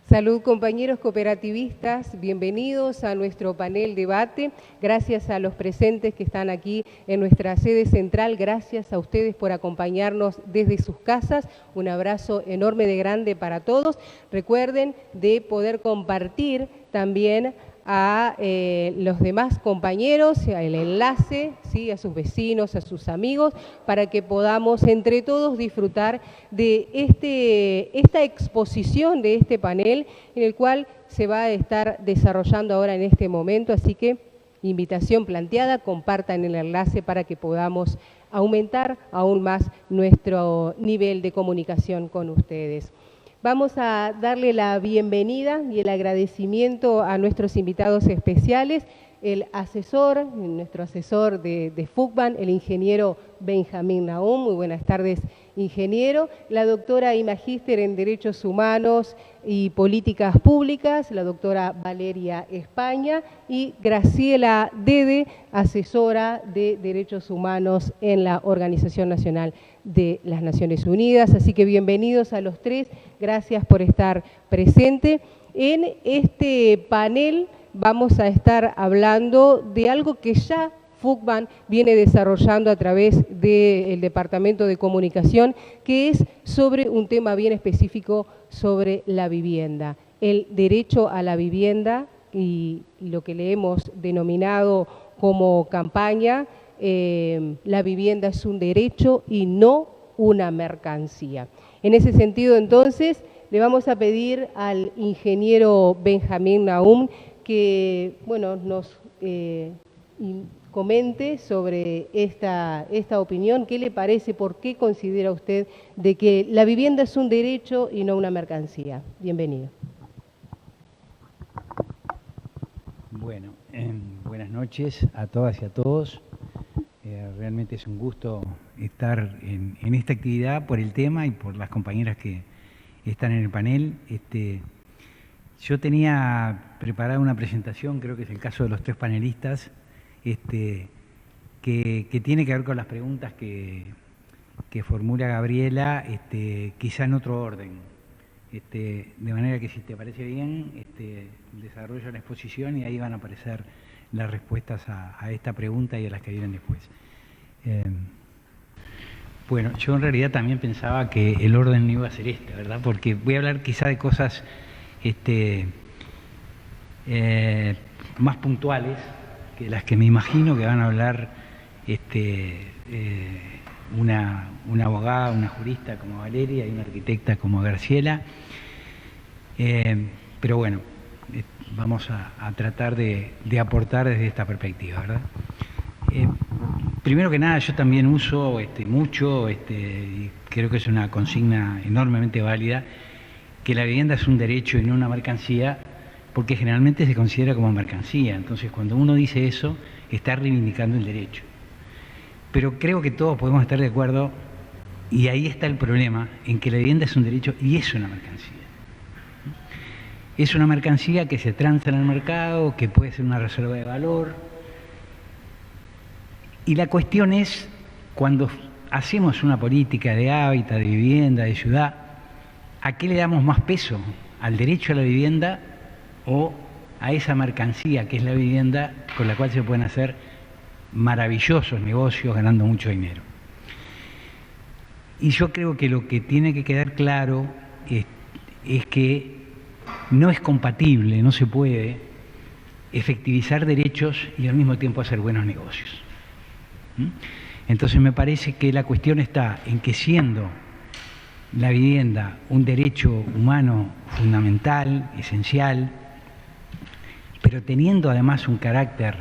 Salud, compañeros cooperativistas, bienvenidos a nuestro panel debate. Gracias a los presentes que están aquí en nuestra sede central, gracias a ustedes por acompañarnos desde sus casas. Un abrazo enorme de grande para todos. Recuerden de poder compartir también a los demás compañeros, el enlace, ¿sí?, a sus vecinos, a sus amigos, para que podamos entre todos disfrutar de esta exposición, de este panel, en el cual se va a estar desarrollando ahora en este momento. Así que, invitación planteada, compartan el enlace para que podamos aumentar aún más nuestro nivel de comunicación con ustedes. Vamos a darle la bienvenida y el agradecimiento a nuestros invitados especiales, nuestro asesor de FUCBAN, el ingeniero Benjamín Nahum. Muy buenas tardes, ingeniero. La doctora y magíster en Derechos Humanos y Políticas Públicas, la doctora Valeria España, y Graciela Dede, asesora de Derechos Humanos en la Organización Nacional de las Naciones Unidas. Así que bienvenidos a los tres, gracias por estar presente. En este panel vamos a estar hablando de algo que ya FUCBAN viene desarrollando a través del Departamento de Comunicación, que es sobre un tema bien específico sobre la vivienda, el derecho a la vivienda y lo que le hemos denominado como campaña, la vivienda es un derecho y no una mercancía. En ese sentido, entonces, le vamos a pedir al ingeniero Benjamín Nahum que, bueno, nos comente sobre esta opinión. ¿Qué le parece? ¿Por qué considera usted de que la vivienda es un derecho y no una mercancía? Bienvenido. Bueno, buenas noches a todas y a todos. Realmente es un gusto estar en esta actividad por el tema y por las compañeras que están en el panel. Yo tenía preparada una presentación, creo que es el caso de los tres panelistas, que tiene que ver con las preguntas que formula Gabriela, quizá en otro orden. De manera que, si te parece bien, desarrollo la exposición y ahí van a aparecer las respuestas a esta pregunta y a las que vienen después. Bueno, yo en realidad también pensaba que el orden no iba a ser ¿verdad? Porque voy a hablar quizá de cosas más puntuales que las que me imagino que van a hablar una abogada, una jurista como Valeria y una arquitecta como Graciela. Pero bueno, vamos a tratar de aportar desde esta perspectiva, ¿verdad? Primero que nada, yo también uso mucho, y creo que es una consigna enormemente válida, que la vivienda es un derecho y no una mercancía, porque generalmente se considera como mercancía. Entonces, cuando uno dice eso, está reivindicando el derecho. Pero creo que todos podemos estar de acuerdo, y ahí está el problema, en que la vivienda es un derecho y es una mercancía. Es una mercancía que se transa en el mercado, que puede ser una reserva de valor. Y la cuestión es, cuando hacemos una política de hábitat, de vivienda, de ciudad, ¿a qué le damos más peso? ¿Al derecho a la vivienda o a esa mercancía que es la vivienda, con la cual se pueden hacer maravillosos negocios ganando mucho dinero? Y yo creo que lo que tiene que quedar claro es que no es compatible, no se puede efectivizar derechos y al mismo tiempo hacer buenos negocios. Entonces me parece que la cuestión está en que, siendo la vivienda un derecho humano fundamental, esencial, pero teniendo además un carácter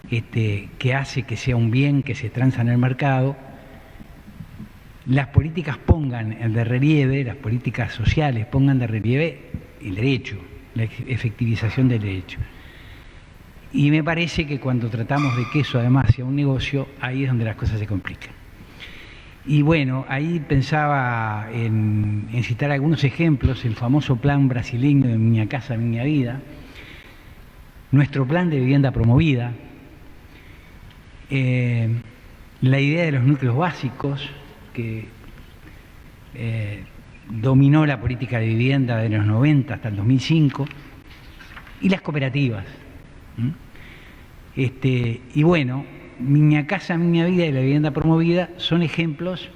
que hace que sea un bien que se transa en el mercado, las políticas pongan de relieve, las políticas sociales pongan de relieve el derecho, la efectivización del derecho. Y me parece que cuando tratamos de que eso además sea un negocio, ahí es donde las cosas se complican. Y bueno, ahí pensaba en citar algunos ejemplos: el famoso plan brasileño de Minha Casa Minha Vida, nuestro plan de vivienda promovida, la idea de los núcleos básicos, que dominó la política de vivienda de los 90 hasta el 2005, y las cooperativas. Y bueno, Miña Casa, Miña Vida y la vivienda promovida son ejemplos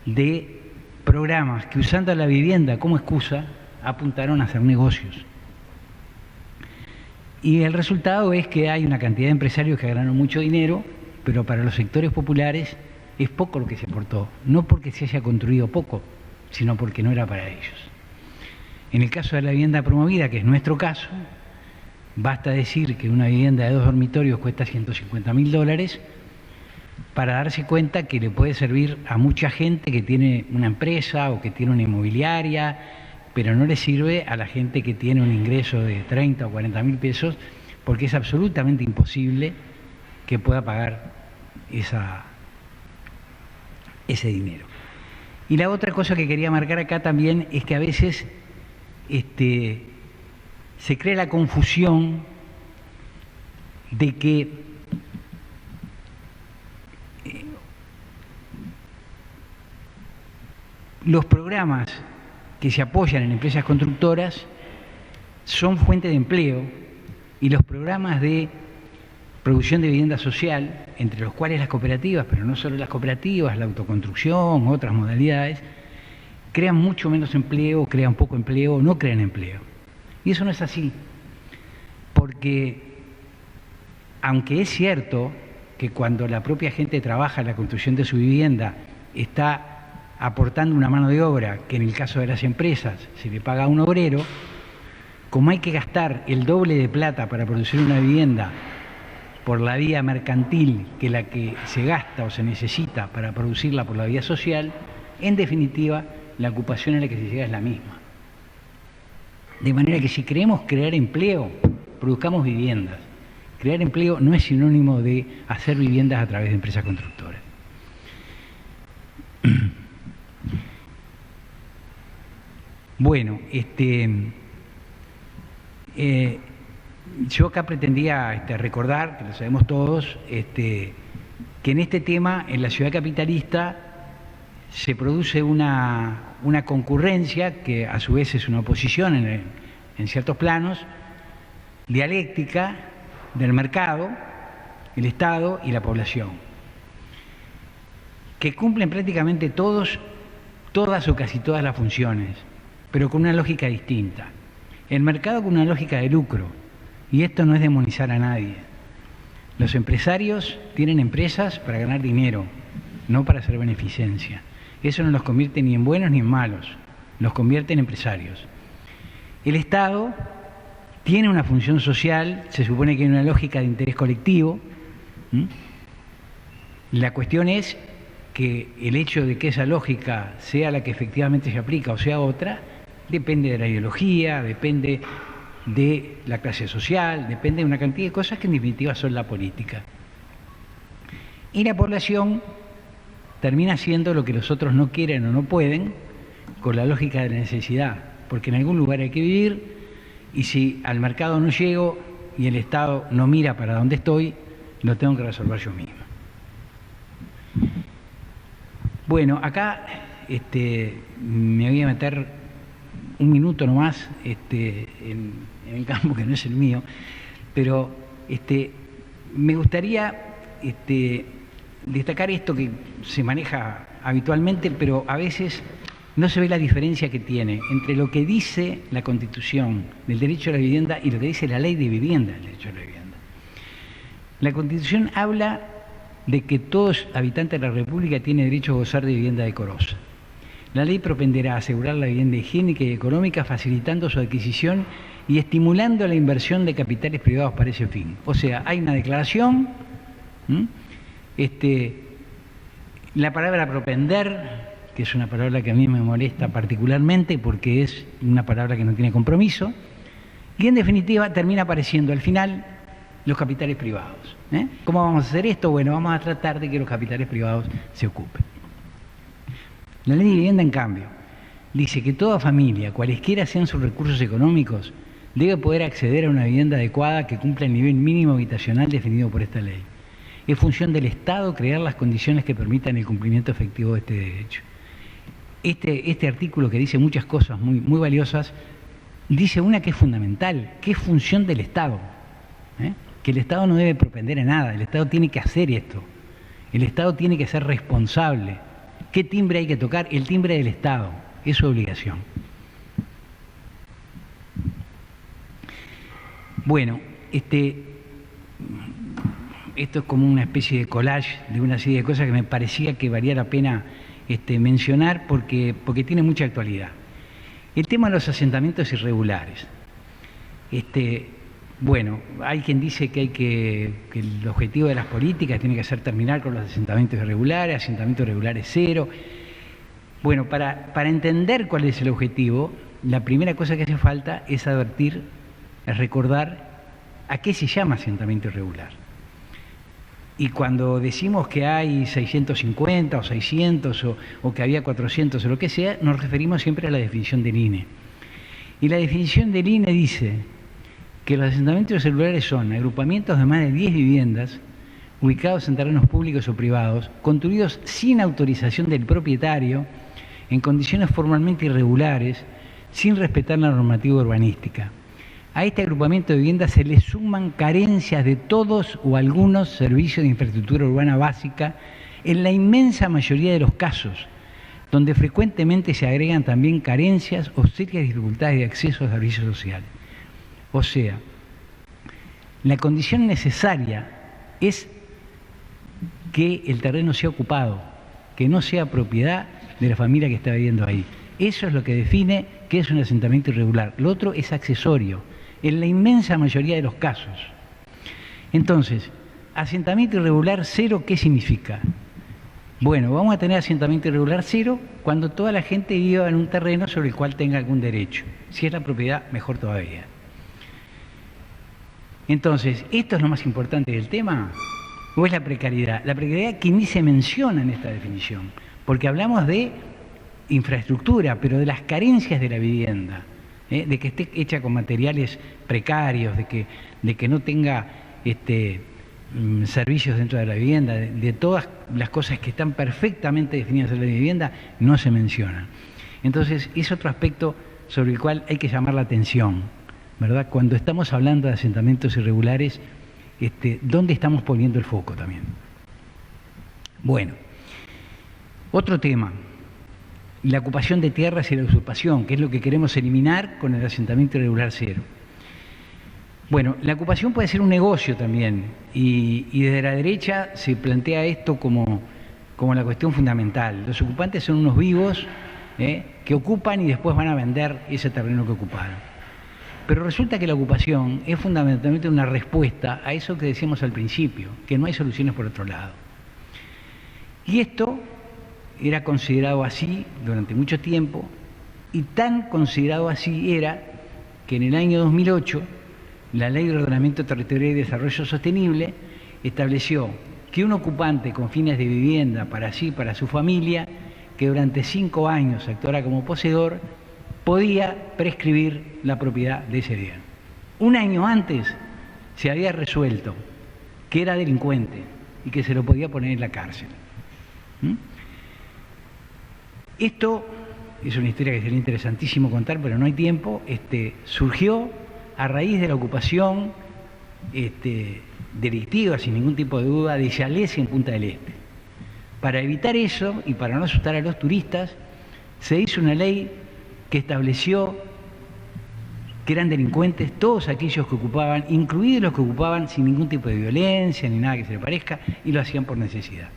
de programas que, usando la vivienda como excusa, apuntaron a hacer negocios. Y el resultado es que hay una cantidad de empresarios que ganaron mucho dinero, pero para los sectores populares es poco lo que se aportó, no porque se haya construido poco, sino porque no era para ellos. En el caso de la vivienda promovida, que es nuestro caso, basta decir que una vivienda de 2 dormitorios cuesta $150.000 para darse cuenta que le puede servir a mucha gente que tiene una empresa o que tiene una inmobiliaria, pero no le sirve a la gente que tiene un ingreso de 30 o 40.000 pesos, porque es absolutamente imposible que pueda pagar ese dinero. Y la otra cosa que quería marcar acá también es que a veces se crea la confusión de que los programas que se apoyan en empresas constructoras son fuente de empleo, y los programas de producción de vivienda social, entre los cuales las cooperativas, pero no solo las cooperativas, la autoconstrucción, otras modalidades, crean mucho menos empleo, crean poco empleo, no crean empleo. Y eso no es así, porque aunque es cierto que cuando la propia gente trabaja en la construcción de su vivienda está aportando una mano de obra que en el caso de las empresas se le paga a un obrero, como hay que gastar el doble de plata para producir una vivienda por la vía mercantil que la que se gasta o se necesita para producirla por la vía social, en definitiva la ocupación a la que se llega es la misma. De manera que si queremos crear empleo, produzcamos viviendas. Crear empleo no es sinónimo de hacer viviendas a través de empresas constructoras. Bueno, yo acá pretendía recordar, que lo sabemos todos, que en este tema, en la ciudad capitalista, se produce una concurrencia, que a su vez es una oposición en ciertos planos, dialéctica del mercado, el Estado y la población, que cumplen prácticamente todas o casi todas las funciones, pero con una lógica distinta. El mercado con una lógica de lucro, y esto no es demonizar a nadie. Los empresarios tienen empresas para ganar dinero, no para hacer beneficencia. Eso no los convierte ni en buenos ni en malos, los convierte en empresarios. El Estado tiene una función social, se supone que hay una lógica de interés colectivo. La cuestión es que el hecho de que esa lógica sea la que efectivamente se aplica o sea otra, depende de la ideología, depende de la clase social, depende de una cantidad de cosas que en definitiva son la política. Y la población termina haciendo lo que los otros no quieren o no pueden, con la lógica de la necesidad, porque en algún lugar hay que vivir, y si al mercado no llego y el Estado no mira para dónde estoy, lo tengo que resolver yo mismo. Bueno, acá me voy a meter un minuto nomás en el campo que no es el mío, pero me gustaría destacar esto que se maneja habitualmente, pero a veces no se ve la diferencia que tiene entre lo que dice la Constitución del derecho a la vivienda y lo que dice la Ley de Vivienda del derecho a la vivienda. La Constitución habla de que todos habitantes de la República tienen derecho a gozar de vivienda decorosa. La ley propenderá a asegurar la vivienda higiénica y económica, facilitando su adquisición y estimulando la inversión de capitales privados para ese fin. O sea, hay una declaración, la palabra propender, que es una palabra que a mí me molesta particularmente porque es una palabra que no tiene compromiso, y en definitiva termina apareciendo al final los capitales privados. ¿Cómo vamos a hacer esto? Bueno, vamos a tratar de que los capitales privados se ocupen. La ley de vivienda, en cambio, dice que toda familia, cualesquiera sean sus recursos económicos, debe poder acceder a una vivienda adecuada que cumpla el nivel mínimo habitacional definido por esta ley. Es función del Estado crear las condiciones que permitan el cumplimiento efectivo de este derecho. este artículo que dice muchas cosas muy, muy valiosas, dice una que es fundamental, que es función del Estado, que el Estado no debe propender a nada, el Estado tiene que hacer esto, el Estado tiene que ser responsable. ¿Qué timbre hay que tocar? El timbre del Estado, es su obligación. Bueno, esto es como una especie de collage de una serie de cosas que me parecía que valía la pena mencionar porque tiene mucha actualidad. El tema de los asentamientos irregulares. Bueno, hay quien dice que el objetivo de las políticas tiene que ser terminar con los asentamientos irregulares, asentamientos irregulares cero. Bueno, para entender cuál es el objetivo, la primera cosa que hace falta es advertir, es recordar a qué se llama asentamiento irregular. Y cuando decimos que hay 650 o 600 o que había 400 o lo que sea, nos referimos siempre a la definición del INE. Y la definición del INE dice que los asentamientos irregulares son agrupamientos de más de 10 viviendas ubicados en terrenos públicos o privados, construidos sin autorización del propietario, en condiciones formalmente irregulares, sin respetar la normativa urbanística. A este agrupamiento de viviendas se le suman carencias de todos o algunos servicios de infraestructura urbana básica, en la inmensa mayoría de los casos, donde frecuentemente se agregan también carencias o serias dificultades de acceso a servicios sociales. O sea, la condición necesaria es que el terreno sea ocupado, que no sea propiedad de la familia que está viviendo ahí. Eso es lo que define qué es un asentamiento irregular. Lo otro es accesorio, en la inmensa mayoría de los casos. Entonces, asentamiento irregular cero, ¿qué significa? Bueno, vamos a tener asentamiento irregular cero cuando toda la gente viva en un terreno sobre el cual tenga algún derecho. Si es la propiedad, mejor todavía. Entonces, ¿esto es lo más importante del tema? ¿O es la precariedad? La precariedad que ni se menciona en esta definición, porque hablamos de infraestructura, pero de las carencias de la vivienda, de que esté hecha con materiales precarios, de que no tenga servicios dentro de la vivienda, de todas las cosas que están perfectamente definidas en la vivienda, no se mencionan. Entonces, es otro aspecto sobre el cual hay que llamar la atención, ¿verdad? Cuando estamos hablando de asentamientos irregulares, ¿dónde estamos poniendo el foco también? Bueno, otro tema, la ocupación de tierras y la usurpación, que es lo que queremos eliminar con el asentamiento irregular cero. Bueno, la ocupación puede ser un negocio también, y desde la derecha se plantea esto como la cuestión fundamental. Los ocupantes son unos vivos que ocupan y después van a vender ese terreno que ocuparon. Pero resulta que la ocupación es fundamentalmente una respuesta a eso que decíamos al principio, que no hay soluciones por otro lado. Y esto era considerado así durante mucho tiempo, y tan considerado así era que en el año 2008 la Ley de Ordenamiento Territorial y Desarrollo Sostenible estableció que un ocupante con fines de vivienda para sí, para su familia, que durante 5 años actuara como poseedor, podía prescribir la propiedad de ese bien. Un año antes se había resuelto que era delincuente y que se lo podía poner en la cárcel. Esto es una historia que sería interesantísimo contar, pero no hay tiempo. Surgió a raíz de la ocupación delictiva, sin ningún tipo de duda, de Yalés en Punta del Este. Para evitar eso y para no asustar a los turistas, se hizo una ley que estableció que eran delincuentes todos aquellos que ocupaban, incluidos los que ocupaban sin ningún tipo de violencia ni nada que se le parezca, y lo hacían por necesidad.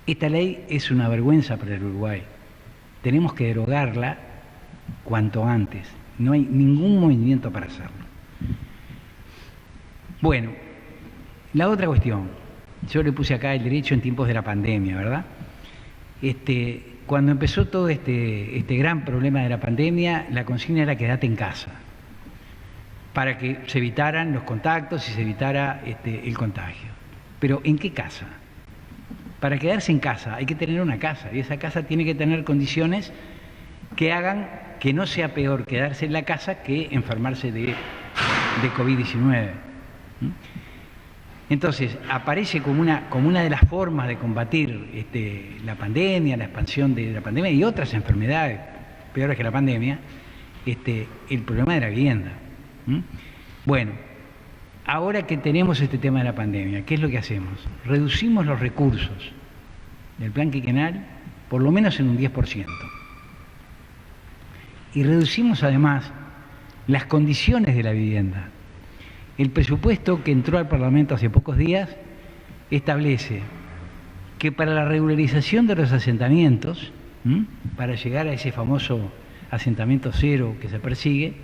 Esta ley es una vergüenza para el Uruguay. Tenemos que derogarla cuanto antes. No hay ningún movimiento para hacerlo. Bueno, la otra cuestión. Yo le puse acá el derecho en tiempos de la pandemia, ¿verdad? Cuando empezó todo este gran problema de la pandemia, la consigna era quédate en casa, para que se evitaran los contactos y se evitara el contagio. Pero ¿en qué casa? Para quedarse en casa hay que tener una casa, y esa casa tiene que tener condiciones que hagan que no sea peor quedarse en la casa que enfermarse de COVID-19. Entonces, aparece como una de las formas de combatir la pandemia, la expansión de la pandemia y otras enfermedades peores que la pandemia, el problema de la vivienda. Bueno, ahora que tenemos este tema de la pandemia, ¿qué es lo que hacemos? Reducimos los recursos del plan quinquenal por lo menos en un 10%. Y reducimos además las condiciones de la vivienda. El presupuesto que entró al Parlamento hace pocos días establece que para la regularización de los asentamientos, para llegar a ese famoso asentamiento cero que se persigue,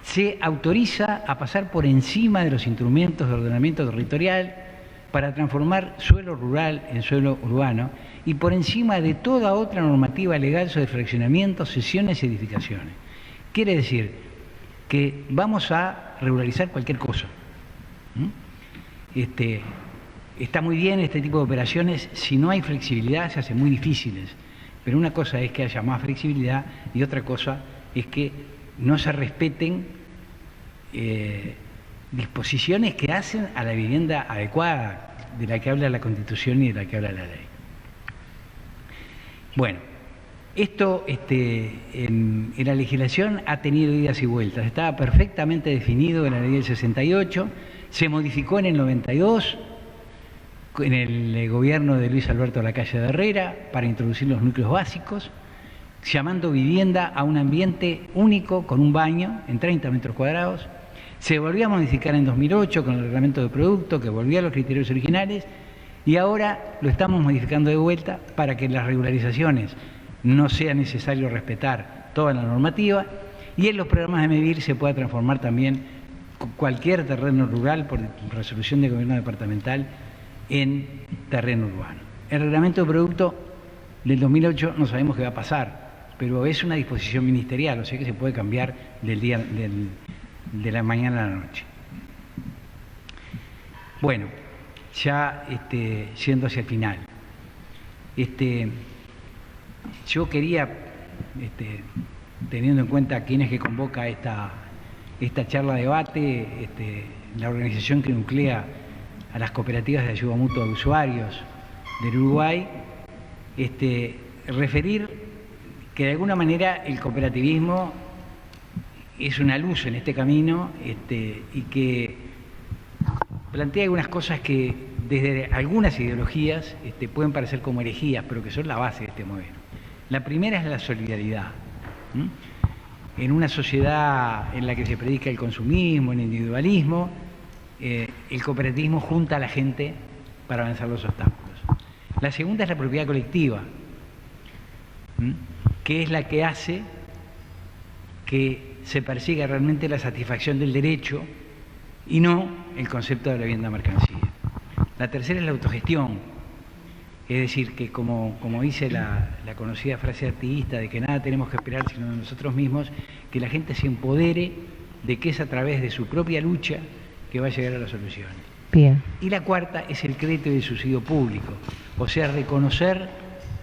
se autoriza a pasar por encima de los instrumentos de ordenamiento territorial para transformar suelo rural en suelo urbano y por encima de toda otra normativa legal sobre fraccionamientos, cesiones y edificaciones. Quiere decir que vamos a regularizar cualquier cosa. Está muy bien este tipo de operaciones, si no hay flexibilidad se hacen muy difíciles, pero una cosa es que haya más flexibilidad y otra cosa es que no se respeten disposiciones que hacen a la vivienda adecuada, de la que habla la Constitución y de la que habla la ley. Bueno, esto en la legislación ha tenido idas y vueltas, estaba perfectamente definido en la ley del 68, se modificó en el 92, en el gobierno de Luis Alberto Lacalle de Herrera, para introducir los núcleos básicos, llamando vivienda a un ambiente único con un baño en 30 metros cuadrados. Se volvió a modificar en 2008 con el reglamento de producto, que volvió a los criterios originales, y ahora lo estamos modificando de vuelta para que las regularizaciones no sea necesario respetar toda la normativa y en los programas de medir se pueda transformar también cualquier terreno rural por resolución de gobierno departamental en terreno urbano. El reglamento de producto del 2008 no sabemos qué va a pasar, pero es una disposición ministerial, o sea que se puede cambiar de la mañana a la noche. Bueno, ya yendo hacia el final. Yo quería, teniendo en cuenta quién es que convoca esta charla debate, la organización que nuclea a las cooperativas de ayuda mutua de usuarios del Uruguay, referir que de alguna manera el cooperativismo es una luz en este camino y que plantea algunas cosas que desde algunas ideologías pueden parecer como herejías, pero que son la base de este modelo. La primera es la solidaridad. En una sociedad en la que se predica el consumismo, el individualismo, el cooperativismo junta a la gente para avanzar los obstáculos. La segunda es la propiedad colectiva, que es la que hace que se persiga realmente la satisfacción del derecho y no el concepto de la vivienda mercancía. La tercera es la autogestión. Es decir, que como dice la conocida frase artiguista de que nada tenemos que esperar sino de nosotros mismos, que la gente se empodere de que es a través de su propia lucha que va a llegar a las soluciones. Bien. Y la cuarta es el crédito y el subsidio público, o sea, reconocer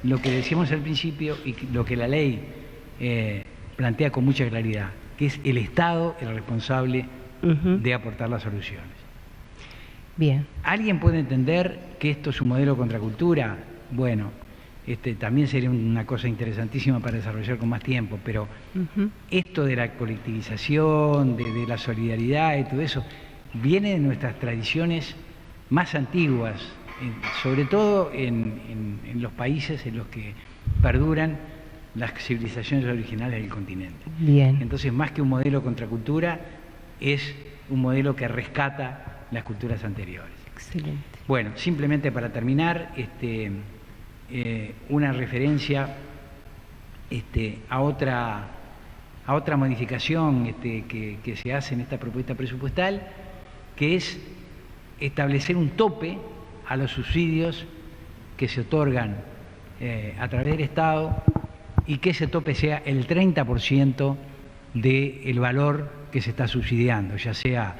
lo que decíamos al principio y lo que la ley plantea con mucha claridad, que es el Estado el responsable de aportar las soluciones. Bien. ¿Alguien puede entender que esto es un modelo contra cultura? Bueno, también sería una cosa interesantísima para desarrollar con más tiempo, pero esto de la colectivización, de la solidaridad y todo eso, viene de nuestras tradiciones más antiguas, sobre todo en los países en los que perduran las civilizaciones originales del continente. Bien. Entonces, más que un modelo contra cultura, es un modelo que rescata las culturas anteriores. Excelente. Bueno, simplemente para terminar, una referencia a otra modificación que se hace en esta propuesta presupuestal, que es establecer un tope a los subsidios que se otorgan a través del Estado y que ese tope sea el 30% del valor que se está subsidiando, ya sea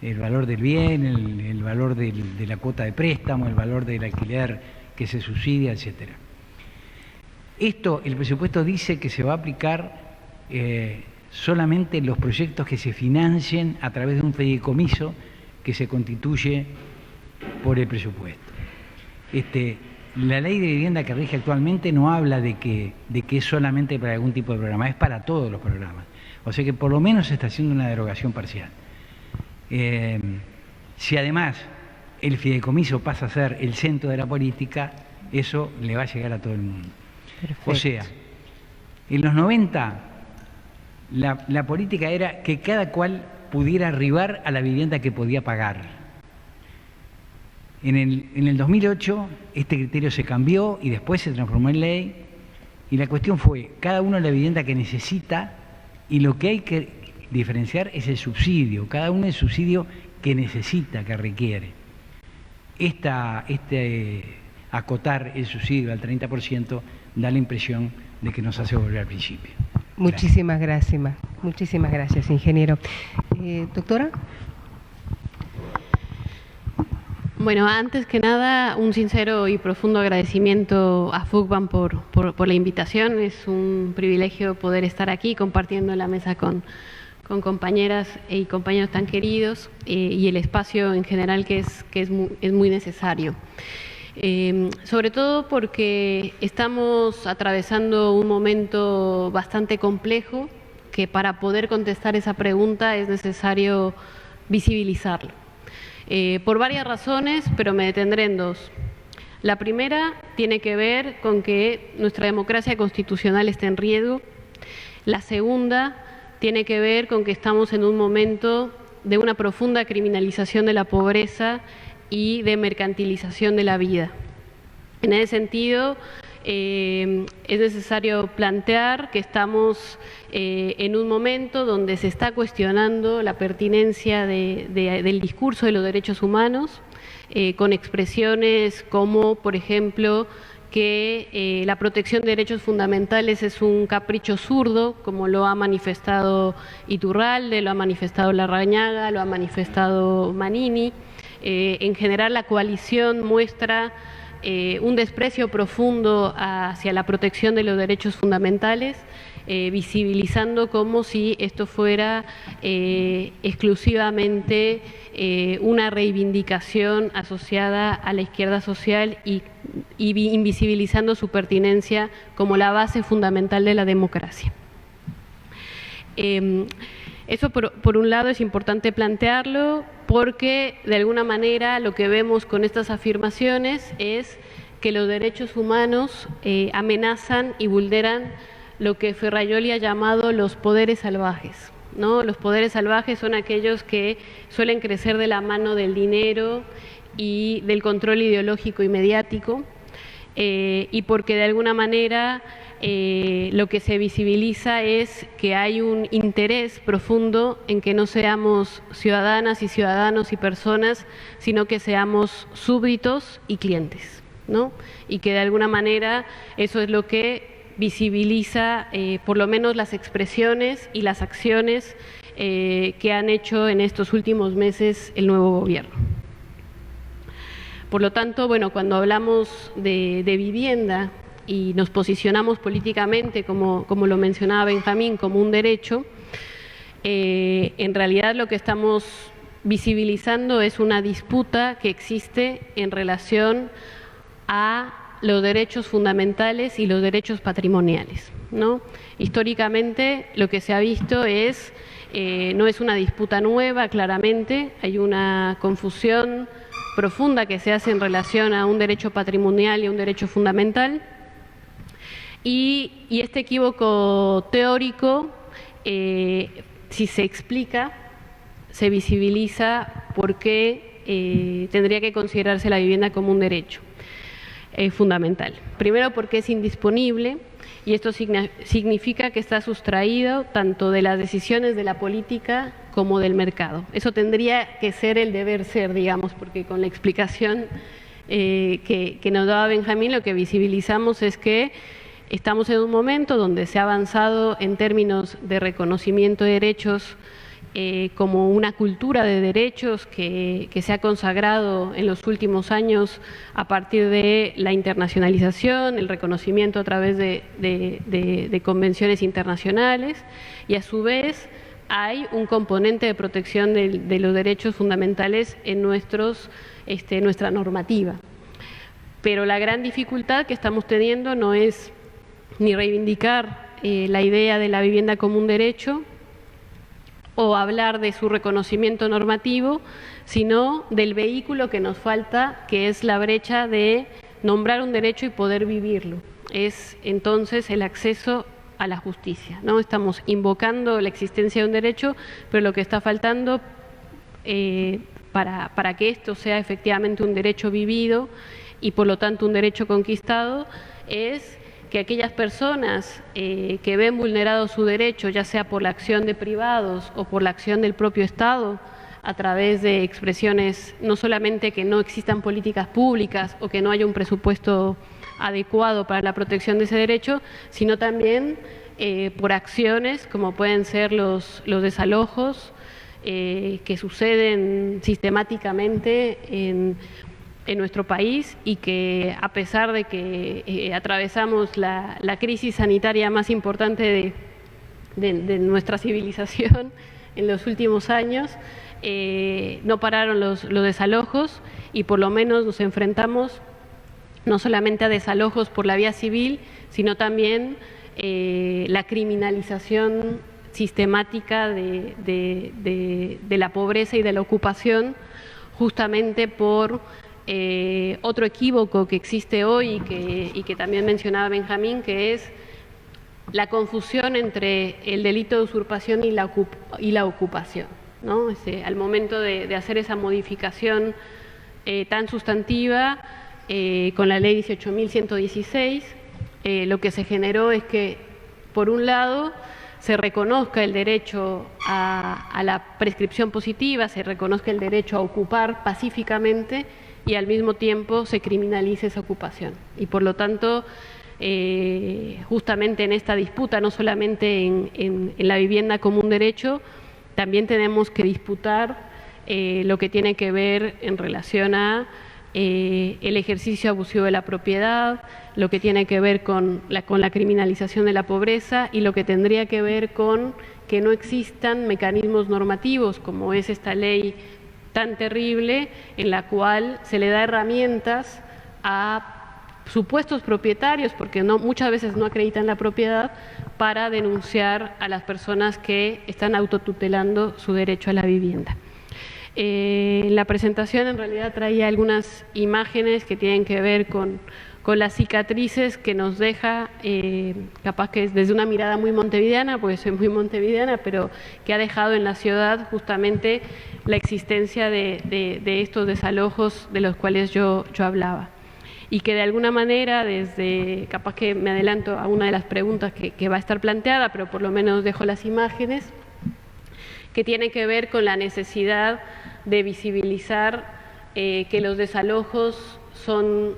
el valor del bien, el valor de la cuota de préstamo, el valor del alquiler que se subsidia, etc. Esto, el presupuesto dice que se va a aplicar solamente en los proyectos que se financien a través de un fideicomiso que se constituye por el presupuesto. La ley de vivienda que rige actualmente no habla de que es solamente para algún tipo de programa, es para todos los programas. O sea que por lo menos se está haciendo una derogación parcial. Si además el fideicomiso pasa a ser el centro de la política, eso le va a llegar a todo el mundo. Perfecto. O sea, en los 90 la política era que cada cual pudiera arribar a la vivienda que podía pagar. En el 2008 este criterio se cambió y después se transformó en ley, y la cuestión fue cada uno la vivienda que necesita, y lo que hay que diferenciar es el subsidio, cada uno el subsidio que necesita, que requiere. Acotar el subsidio al 30% da la impresión de que nos hace volver al principio. Muchísimas gracias, ingeniero. Doctora. Bueno, antes que nada, un sincero y profundo agradecimiento a FUCBAM por la invitación. Es un privilegio poder estar aquí compartiendo la mesa con compañeras y compañeros tan queridos, y el espacio en general que es muy necesario. Sobre todo porque estamos atravesando un momento bastante complejo que para poder contestar esa pregunta es necesario visibilizarlo. Por varias razones, pero me detendré en dos. La primera tiene que ver con que nuestra democracia constitucional está en riesgo. La segunda tiene que ver con que estamos en un momento de una profunda criminalización de la pobreza y de mercantilización de la vida. En ese sentido, es necesario plantear que estamos en un momento donde se está cuestionando la pertinencia del discurso de los derechos humanos, con expresiones como, por ejemplo, que la protección de derechos fundamentales es un capricho zurdo, como lo ha manifestado Iturralde, lo ha manifestado Larrañaga, lo ha manifestado Manini. En general, la coalición muestra un desprecio profundo hacia la protección de los derechos fundamentales, visibilizando como si esto fuera exclusivamente una reivindicación asociada a la izquierda social y invisibilizando su pertinencia como la base fundamental de la democracia. Eso por un lado es importante plantearlo, porque de alguna manera lo que vemos con estas afirmaciones es que los derechos humanos amenazan y vulneran lo que Ferrajoli ha llamado los poderes salvajes, ¿no? Los poderes salvajes son aquellos que suelen crecer de la mano del dinero y del control ideológico y mediático, y porque de alguna manera lo que se visibiliza es que hay un interés profundo en que no seamos ciudadanas y ciudadanos y personas, sino que seamos súbditos y clientes, ¿no? Y que de alguna manera eso es lo que visibiliza por lo menos las expresiones y las acciones que han hecho en estos últimos meses el nuevo gobierno. Por lo tanto, bueno, cuando hablamos de vivienda y nos posicionamos políticamente, como lo mencionaba Benjamín, como un derecho, en realidad lo que estamos visibilizando es una disputa que existe en relación a los derechos fundamentales y los derechos patrimoniales, ¿no? Históricamente lo que se ha visto es, no es una disputa nueva, claramente, hay una confusión profunda que se hace en relación a un derecho patrimonial y a un derecho fundamental, y este equívoco teórico, si se explica, se visibiliza por qué tendría que considerarse la vivienda como un derecho fundamental. Primero, porque es indisponible, y esto significa que está sustraído tanto de las decisiones de la política como del mercado. Eso tendría que ser el deber ser, digamos, porque con la explicación que nos daba Benjamín, lo que visibilizamos es que estamos en un momento donde se ha avanzado en términos de reconocimiento de derechos como una cultura de derechos que se ha consagrado en los últimos años a partir de la internacionalización, el reconocimiento a través de convenciones internacionales, y a su vez hay un componente de protección de los derechos fundamentales en nuestra normativa. Pero la gran dificultad que estamos teniendo no es ni reivindicar la idea de la vivienda como un derecho o hablar de su reconocimiento normativo, sino del vehículo que nos falta, que es la brecha de nombrar un derecho y poder vivirlo. Es entonces el acceso a la justicia, ¿no? Estamos invocando la existencia de un derecho, pero lo que está faltando para que esto sea efectivamente un derecho vivido y por lo tanto un derecho conquistado es que aquellas personas que ven vulnerado su derecho, ya sea por la acción de privados o por la acción del propio Estado, a través de expresiones no solamente que no existan políticas públicas o que no haya un presupuesto adecuado para la protección de ese derecho, sino también por acciones como pueden ser los desalojos que suceden sistemáticamente en nuestro país y que a pesar de que atravesamos la crisis sanitaria más importante de nuestra civilización en los últimos años, no pararon los desalojos y por lo menos nos enfrentamos no solamente a desalojos por la vía civil, sino también la criminalización sistemática de la pobreza y de la ocupación, justamente por otro equívoco que existe hoy y que también mencionaba Benjamín, que es la confusión entre el delito de usurpación y la ocupación, ¿no? Al momento de hacer esa modificación tan sustantiva con la ley 18.116, lo que se generó es que, por un lado, se reconozca el derecho a la prescripción positiva, se reconozca el derecho a ocupar pacíficamente y al mismo tiempo se criminalice esa ocupación. Y por lo tanto, justamente en esta disputa, no solamente en la vivienda como un derecho, también tenemos que disputar lo que tiene que ver en relación a el ejercicio abusivo de la propiedad, lo que tiene que ver con la criminalización de la pobreza y lo que tendría que ver con que no existan mecanismos normativos como es esta ley tan terrible en la cual se le da herramientas a supuestos propietarios, porque muchas veces no acreditan la propiedad, para denunciar a las personas que están autotutelando su derecho a la vivienda. La presentación en realidad traía algunas imágenes que tienen que ver con las cicatrices que nos deja, capaz que es desde una mirada muy montevideana, porque soy muy montevideana, pero que ha dejado en la ciudad justamente la existencia de estos desalojos de los cuales yo hablaba. Y que de alguna manera, capaz que me adelanto a una de las preguntas que va a estar planteada, pero por lo menos dejo las imágenes, que tiene que ver con la necesidad de visibilizar que los desalojos son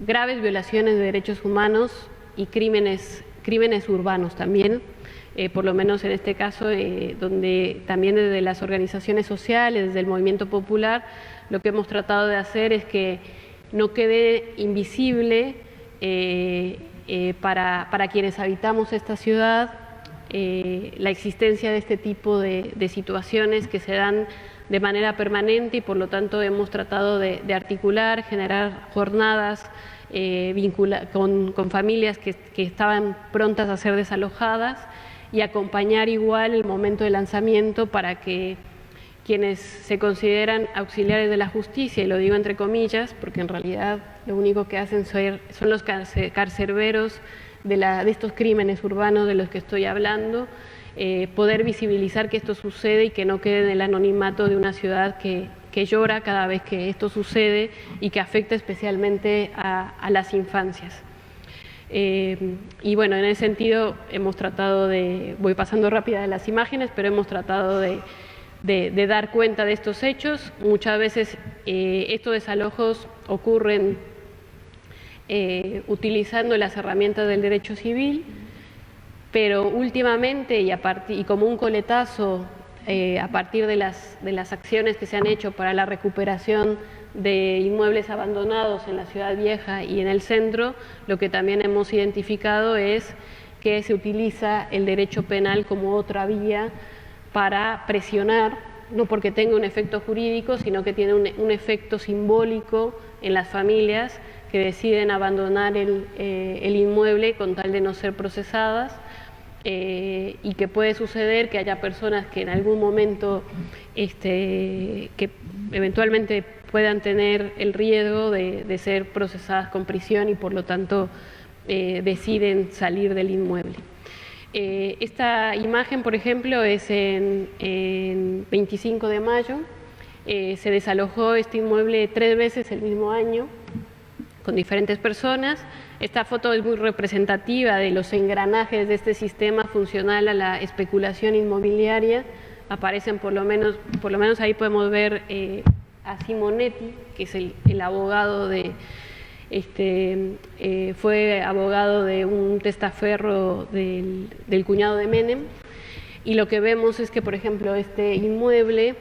graves violaciones de derechos humanos y crímenes urbanos también, por lo menos en este caso, donde también desde las organizaciones sociales, desde el movimiento popular, lo que hemos tratado de hacer es que no quede invisible para quienes habitamos esta ciudad la existencia de este tipo de situaciones que se dan de manera permanente y por lo tanto hemos tratado de articular, generar jornadas con familias que estaban prontas a ser desalojadas y acompañar igual el momento de lanzamiento para que quienes se consideran auxiliares de la justicia, y lo digo entre comillas, porque en realidad lo único que hacen son los carcerberos de estos crímenes urbanos de los que estoy hablando, poder visibilizar que esto sucede y que no quede en el anonimato de una ciudad que llora cada vez que esto sucede y que afecta especialmente a las infancias. Y bueno, en ese sentido hemos tratado voy pasando rápida de las imágenes, pero hemos tratado de dar cuenta de estos hechos. Muchas veces estos desalojos ocurren utilizando las herramientas del derecho civil, pero últimamente y como un coletazo a partir de las acciones que se han hecho para la recuperación de inmuebles abandonados en la Ciudad Vieja y en el centro, lo que también hemos identificado es que se utiliza el derecho penal como otra vía para presionar, no porque tenga un efecto jurídico, sino que tiene un efecto simbólico en las familias que deciden abandonar el inmueble con tal de no ser procesadas, y que puede suceder que haya personas que en algún momento que eventualmente puedan tener el riesgo de ser procesadas con prisión y por lo tanto deciden salir del inmueble. Esta imagen, por ejemplo, es en 25 de mayo. Se desalojó este inmueble 3 veces el mismo año con diferentes personas. Esta foto es muy representativa de los engranajes de este sistema funcional a la especulación inmobiliaria. Aparecen por lo menos ahí podemos ver a Simonetti, que es el abogado de fue abogado de un testaferro del cuñado de Menem, y lo que vemos es que, por ejemplo, este inmueble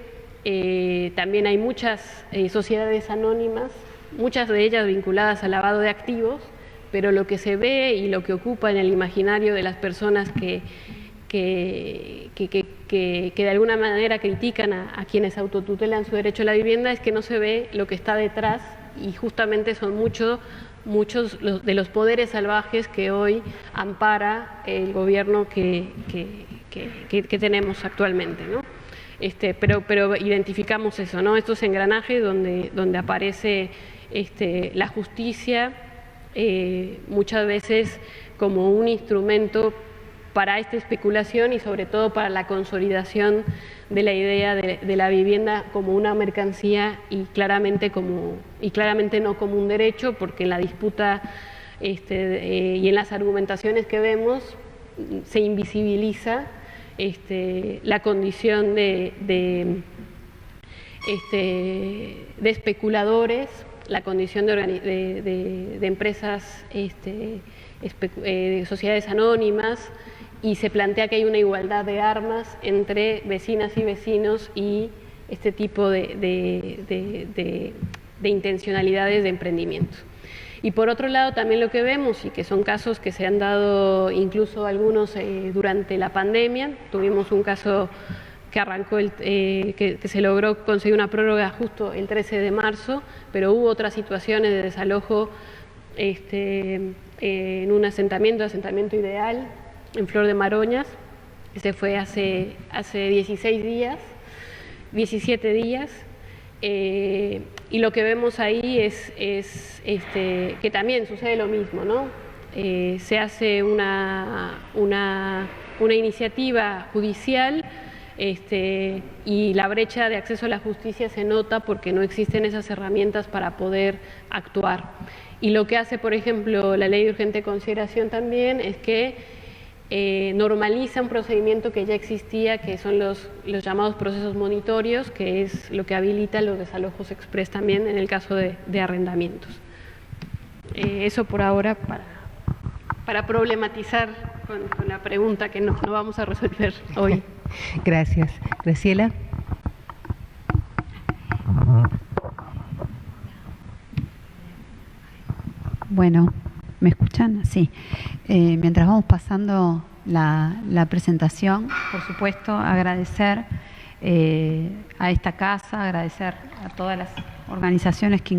también hay muchas sociedades anónimas, muchas de ellas vinculadas al lavado de activos, pero lo que se ve y lo que ocupa en el imaginario de las personas que de alguna manera critican a quienes autotutelan su derecho a la vivienda es que no se ve lo que está detrás, y justamente son muchos de los poderes salvajes que hoy ampara el gobierno que tenemos actualmente, ¿no? Pero identificamos eso, ¿no? Estos engranajes donde aparece la justicia muchas veces como un instrumento para esta especulación y sobre todo para la consolidación de la idea de la vivienda como una mercancía y claramente no como un derecho, porque en la disputa y en las argumentaciones que vemos se invisibiliza la condición de especuladores, la condición de empresas, de sociedades anónimas, y se plantea que hay una igualdad de armas entre vecinas y vecinos y este tipo de intencionalidades de emprendimiento. Y por otro lado también lo que vemos, y que son casos que se han dado incluso algunos durante la pandemia, tuvimos un caso que arrancó, que se logró conseguir una prórroga justo el 13 de marzo, pero hubo otras situaciones de desalojo en un asentamiento ideal, en Flor de Maroñas. Este fue hace 17 días, y lo que vemos ahí es que también sucede lo mismo, ¿no? Se hace una iniciativa judicial, y la brecha de acceso a la justicia se nota porque no existen esas herramientas para poder actuar. Y lo que hace, por ejemplo, la ley de urgente consideración también es que normaliza un procedimiento que ya existía, que son los llamados procesos monitorios, que es lo que habilita los desalojos express también en el caso de arrendamientos. Eso por ahora para problematizar con la pregunta que no vamos a resolver hoy. Gracias. Graciela. Bueno, ¿me escuchan? Sí. Mientras vamos pasando la presentación, por supuesto, agradecer a esta casa, agradecer a todas las organizaciones que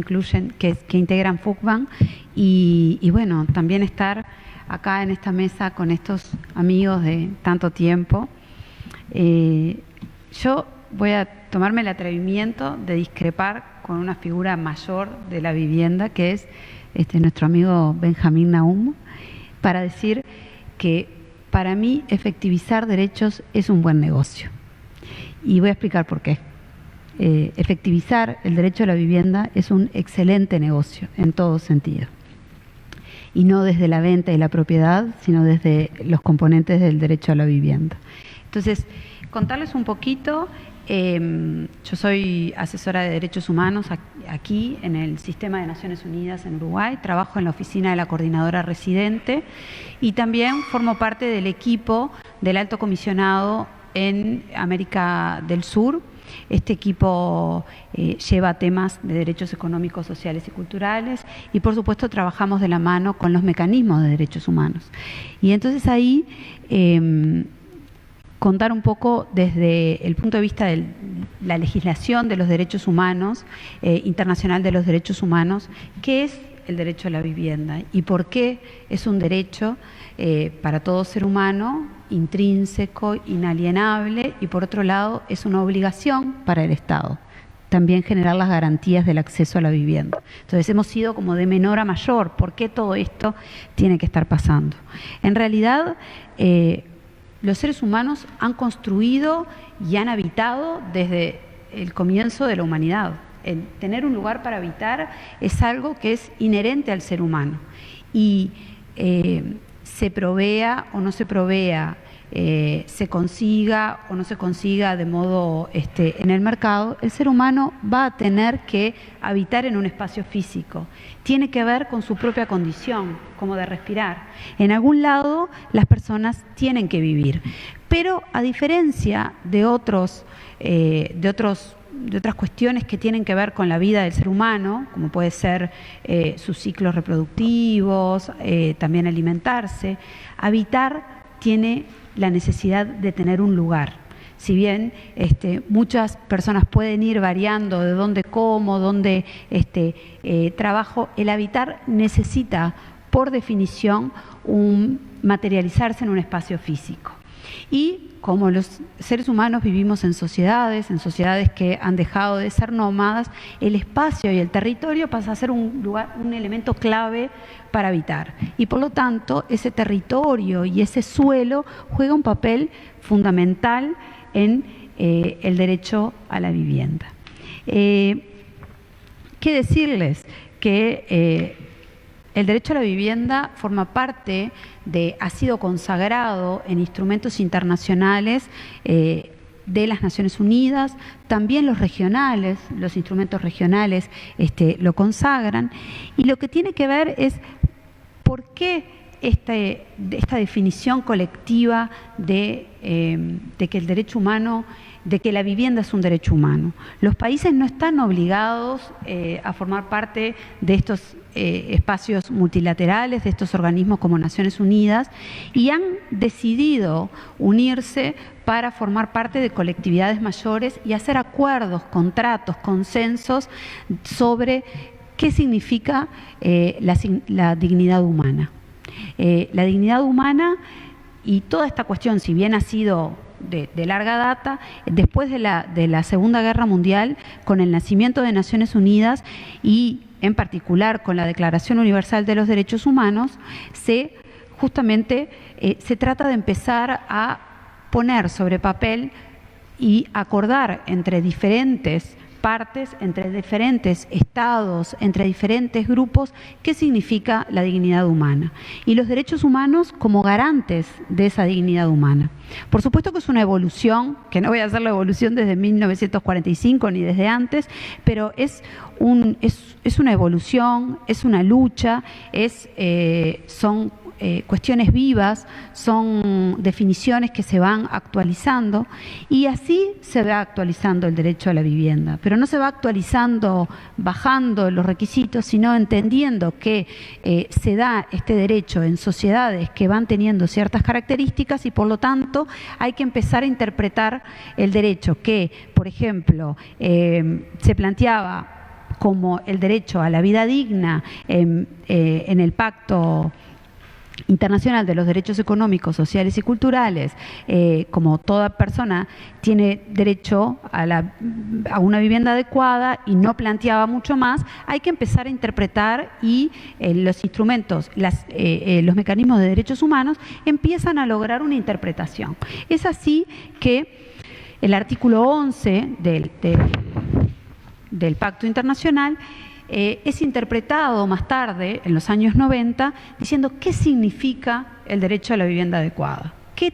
integran FUCBAN y bueno, también estar acá en esta mesa con estos amigos de tanto tiempo. Yo voy a tomarme el atrevimiento de discrepar con una figura mayor de la vivienda, que es nuestro amigo Benjamín Nahum, para decir que para mí efectivizar derechos es un buen negocio. Y voy a explicar por qué. Efectivizar el derecho a la vivienda es un excelente negocio en todo sentido. Y no desde la venta y la propiedad, sino desde los componentes del derecho a la vivienda. Entonces, contarles un poquito. Yo soy asesora de derechos humanos aquí en el Sistema de Naciones Unidas en Uruguay, trabajo en la oficina de la coordinadora residente y también formo parte del equipo del Alto Comisionado en América del Sur. Este equipo lleva temas de derechos económicos, sociales y culturales y por supuesto trabajamos de la mano con los mecanismos de derechos humanos. Y entonces ahí contar un poco desde el punto de vista de la legislación de los derechos humanos, internacional de los derechos humanos, qué es el derecho a la vivienda y por qué es un derecho para todo ser humano, intrínseco, inalienable, y por otro lado es una obligación para el Estado también generar las garantías del acceso a la vivienda. Entonces hemos ido como de menor a mayor. ¿Por qué todo esto tiene que estar pasando? En realidad, los seres humanos han construido y han habitado desde el comienzo de la humanidad. El tener un lugar para habitar es algo que es inherente al ser humano. Y se provea o no se provea, se consiga o no se consiga de modo en el mercado, el ser humano va a tener que habitar en un espacio físico. Tiene que ver con su propia condición, como de respirar. En algún lado las personas tienen que vivir, pero a diferencia de otras cuestiones que tienen que ver con la vida del ser humano, como puede ser sus ciclos reproductivos, también alimentarse, habitar tiene la necesidad de tener un lugar. Si bien muchas personas pueden ir variando de dónde como, dónde trabajo, el habitar necesita, por definición, materializarse en un espacio físico. Y como los seres humanos vivimos en sociedades que han dejado de ser nómadas, el espacio y el territorio pasa a ser un elemento clave para habitar. Y por lo tanto, ese territorio y ese suelo juega un papel fundamental en el derecho a la vivienda. ¿Qué decirles? Que el derecho a la vivienda forma parte ha sido consagrado en instrumentos internacionales de las Naciones Unidas, también los regionales, los instrumentos regionales lo consagran, y lo que tiene que ver es por qué esta definición colectiva de que el derecho humano, de que la vivienda es un derecho humano. Los países no están obligados a formar parte de estos espacios multilaterales, de estos organismos como Naciones Unidas, y han decidido unirse para formar parte de colectividades mayores y hacer acuerdos, contratos, consensos sobre qué significa la dignidad humana. La dignidad humana y toda esta cuestión, si bien ha sido de larga data, después de la Segunda Guerra Mundial, con el nacimiento de Naciones Unidas y en particular con la Declaración Universal de los Derechos Humanos, justamente se trata de empezar a poner sobre papel y acordar entre diferentes partes, entre diferentes estados, entre diferentes grupos, qué significa la dignidad humana y los derechos humanos como garantes de esa dignidad humana. Por supuesto que es una evolución, que no voy a hacer la evolución desde 1945 ni desde antes, pero es una evolución, es una lucha, son cuestiones vivas, son definiciones que se van actualizando, y así se va actualizando el derecho a la vivienda, pero no se va actualizando bajando los requisitos, sino entendiendo que se da este derecho en sociedades que van teniendo ciertas características, y por lo tanto hay que empezar a interpretar el derecho que, por ejemplo, se planteaba como el derecho a la vida digna en el Pacto Internacional de los Derechos Económicos, Sociales y Culturales, como toda persona tiene derecho a una vivienda adecuada, y no planteaba mucho más. Hay que empezar a interpretar, y los instrumentos, los mecanismos de derechos humanos empiezan a lograr una interpretación. Es así que el artículo 11 del Pacto Internacional es interpretado más tarde, en los años 90, diciendo qué significa el derecho a la vivienda adecuada, qué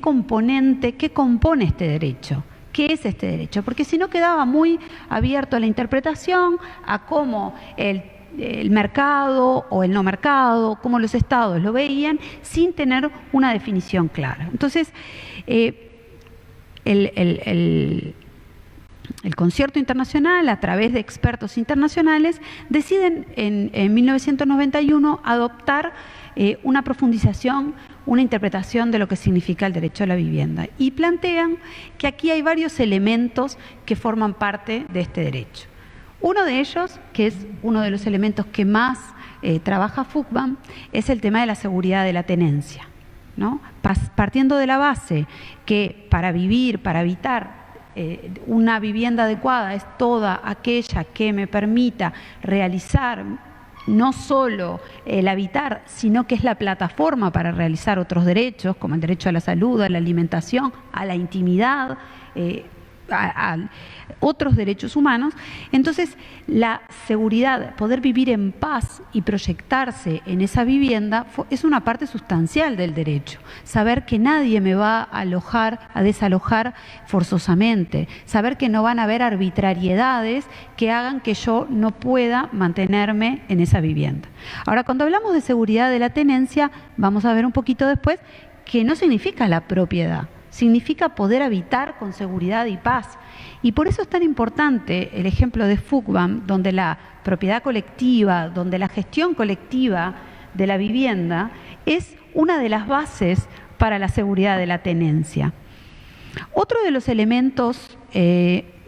componente, qué compone este derecho, qué es este derecho, porque si no quedaba muy abierto a la interpretación, a cómo el mercado o el no mercado, cómo los estados lo veían, sin tener una definición clara. Entonces, el concierto internacional, a través de expertos internacionales, deciden en 1991 adoptar una profundización, una interpretación de lo que significa el derecho a la vivienda. Y plantean que aquí hay varios elementos que forman parte de este derecho. Uno de ellos, que es uno de los elementos que más trabaja FUCBAM, es el tema de la seguridad de la tenencia, ¿no? Partiendo de la base que para vivir, para habitar una vivienda adecuada es toda aquella que me permita realizar no solo el habitar, sino que es la plataforma para realizar otros derechos, como el derecho a la salud, a la alimentación, a la intimidad, a otros derechos humanos. Entonces, la seguridad, poder vivir en paz y proyectarse en esa vivienda es una parte sustancial del derecho. Saber que nadie me va a alojar, a desalojar forzosamente. Saber que no van a haber arbitrariedades que hagan que yo no pueda mantenerme en esa vivienda. Ahora, cuando hablamos de seguridad de la tenencia, vamos a ver un poquito después que no significa la propiedad. Significa poder habitar con seguridad y paz. Y por eso es tan importante el ejemplo de FUCBAM, donde la propiedad colectiva, donde la gestión colectiva de la vivienda es una de las bases para la seguridad de la tenencia. Otro de los elementos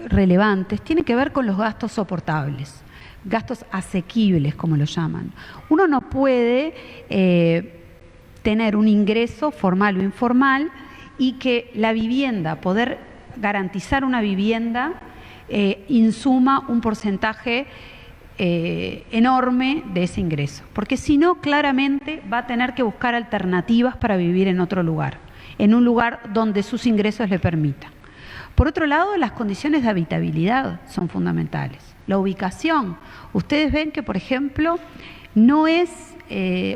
relevantes tiene que ver con los gastos soportables, gastos asequibles, como lo llaman. Uno no puede tener un ingreso formal o informal y que la vivienda, poder garantizar una vivienda, insuma un porcentaje enorme de ese ingreso. Porque si no, claramente va a tener que buscar alternativas para vivir en otro lugar, en un lugar donde sus ingresos le permitan. Por otro lado, las condiciones de habitabilidad son fundamentales. La ubicación. Ustedes ven que, por ejemplo, no es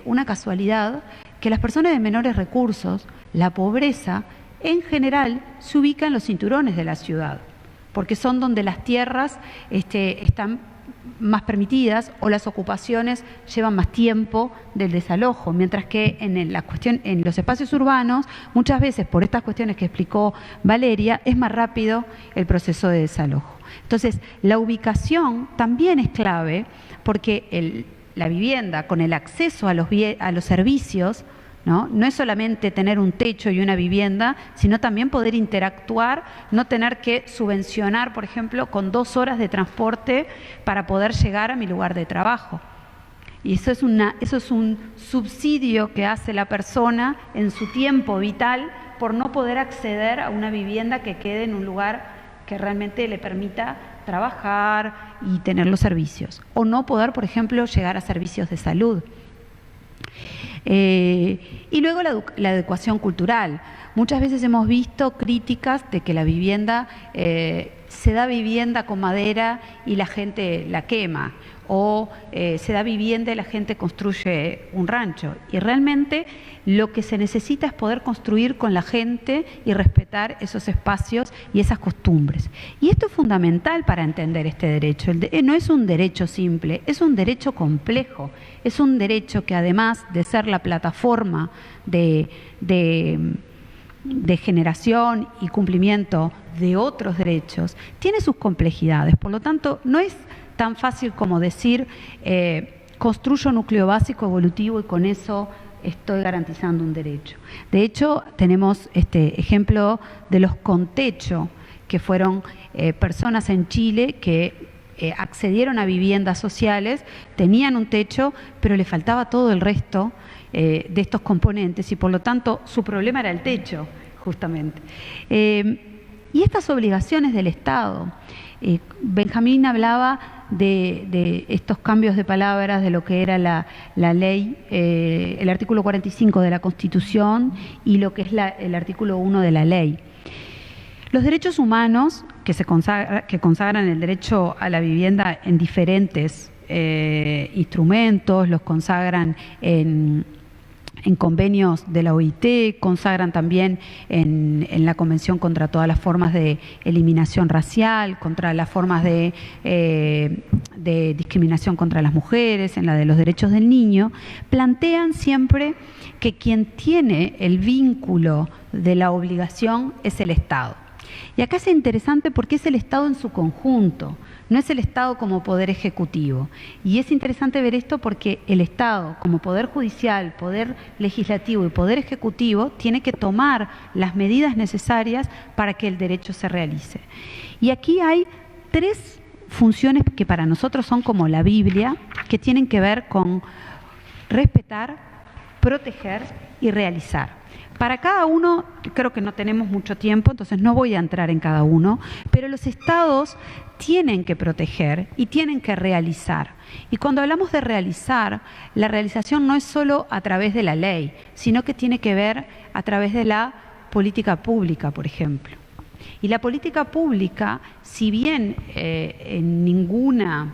una casualidad que las personas de menores recursos, la pobreza, en general se ubica en los cinturones de la ciudad, porque son donde las tierras están más permitidas o las ocupaciones llevan más tiempo del desalojo, mientras que en los espacios urbanos, muchas veces por estas cuestiones que explicó Valeria, es más rápido el proceso de desalojo. Entonces, la ubicación también es clave, porque la vivienda con el acceso a los servicios, ¿no? No es solamente tener un techo y una vivienda, sino también poder interactuar, no tener que subvencionar, por ejemplo, con 2 horas de transporte para poder llegar a mi lugar de trabajo. Y eso es un subsidio que hace la persona en su tiempo vital por no poder acceder a una vivienda que quede en un lugar que realmente le permita trabajar y tener los servicios. O no poder, por ejemplo, llegar a servicios de salud. Y luego la adecuación cultural. Muchas veces hemos visto críticas de que la vivienda, se da vivienda con madera y la gente la quema, o se da vivienda y la gente construye un rancho. Y realmente lo que se necesita es poder construir con la gente y respetar esos espacios y esas costumbres. Y esto es fundamental para entender este derecho. No es un derecho simple, es un derecho complejo. Es un derecho que, además de ser la plataforma de generación y cumplimiento de otros derechos, tiene sus complejidades. Por lo tanto, no es tan fácil como decir construyo núcleo básico evolutivo y con eso estoy garantizando un derecho. De hecho, tenemos este ejemplo de los con techo, que fueron personas en Chile que accedieron a viviendas sociales, tenían un techo, pero le faltaba todo el resto de estos componentes y por lo tanto su problema era el techo, justamente. Y estas obligaciones del Estado, Benjamín hablaba de estos cambios de palabras, de lo que era la ley, el artículo 45 de la Constitución y lo que es el artículo 1 de la ley. Los derechos humanos que consagran el derecho a la vivienda en diferentes instrumentos, los consagran en convenios de la OIT, consagran también en la Convención contra todas las formas de eliminación racial, contra las formas de discriminación contra las mujeres, en la de los derechos del niño, plantean siempre que quien tiene el vínculo de la obligación es el Estado. Y acá es interesante porque es el Estado en su conjunto, no es el Estado como poder ejecutivo. Y es interesante ver esto porque el Estado, como poder judicial, poder legislativo y poder ejecutivo, tiene que tomar las medidas necesarias para que el derecho se realice. Y aquí hay tres funciones que para nosotros son como la Biblia, que tienen que ver con respetar, proteger y realizar. Para cada uno, creo que no tenemos mucho tiempo, entonces no voy a entrar en cada uno, pero los estados tienen que proteger y tienen que realizar. Y cuando hablamos de realizar, la realización no es solo a través de la ley, sino que tiene que ver a través de la política pública, por ejemplo. Y la política pública, si bien en ningún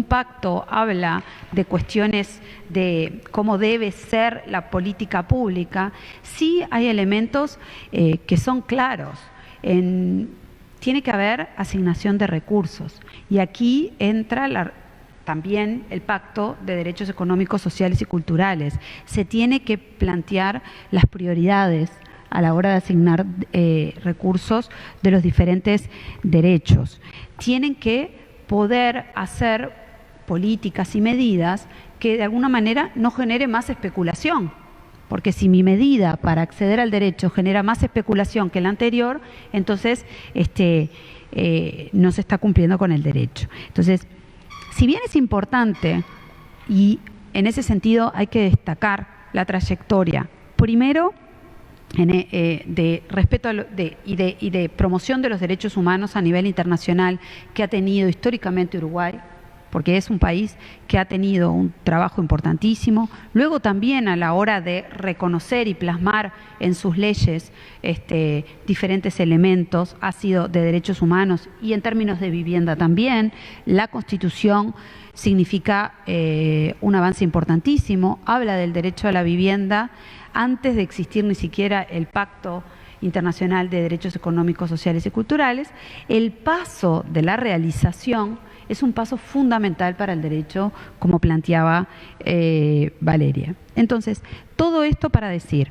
pacto habla de cuestiones de cómo debe ser la política pública, sí hay elementos que son claros. Tiene que haber asignación de recursos. Y aquí entra también el Pacto de Derechos Económicos, Sociales y Culturales. Se tiene que plantear las prioridades a la hora de asignar recursos de los diferentes derechos. Tienen que poder hacer políticas y medidas que de alguna manera no genere más especulación, porque si mi medida para acceder al derecho genera más especulación que la anterior, entonces no se está cumpliendo con el derecho. Entonces, si bien es importante, y en ese sentido hay que destacar la trayectoria, primero, de respeto y de promoción de los derechos humanos a nivel internacional que ha tenido históricamente Uruguay, porque es un país que ha tenido un trabajo importantísimo. Luego también a la hora de reconocer y plasmar en sus leyes diferentes elementos, ha sido de derechos humanos y en términos de vivienda también. La Constitución significa un avance importantísimo, habla del derecho a la vivienda antes de existir ni siquiera el Pacto Internacional de Derechos Económicos, Sociales y Culturales. El paso de la realización es un paso fundamental para el derecho, como planteaba Valeria. Entonces, todo esto para decir,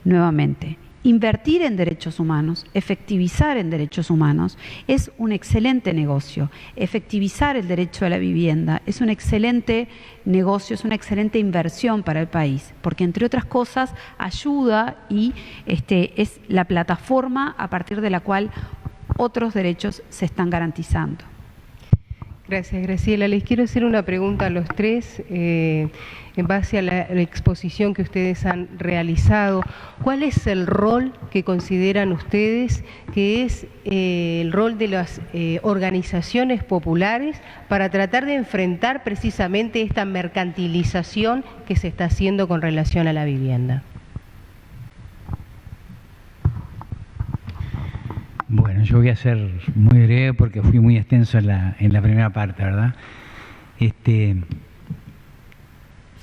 nuevamente, invertir en derechos humanos, efectivizar en derechos humanos, es un excelente negocio. Efectivizar el derecho a la vivienda es un excelente negocio, es una excelente inversión para el país, porque entre otras cosas ayuda y es la plataforma a partir de la cual otros derechos se están garantizando. Gracias, Graciela. Les quiero hacer una pregunta a los tres en base a la exposición que ustedes han realizado. ¿Cuál es el rol que consideran ustedes que es el rol de las organizaciones populares para tratar de enfrentar precisamente esta mercantilización que se está haciendo con relación a la vivienda? Bueno, yo voy a ser muy breve porque fui muy extenso en la primera parte, ¿verdad?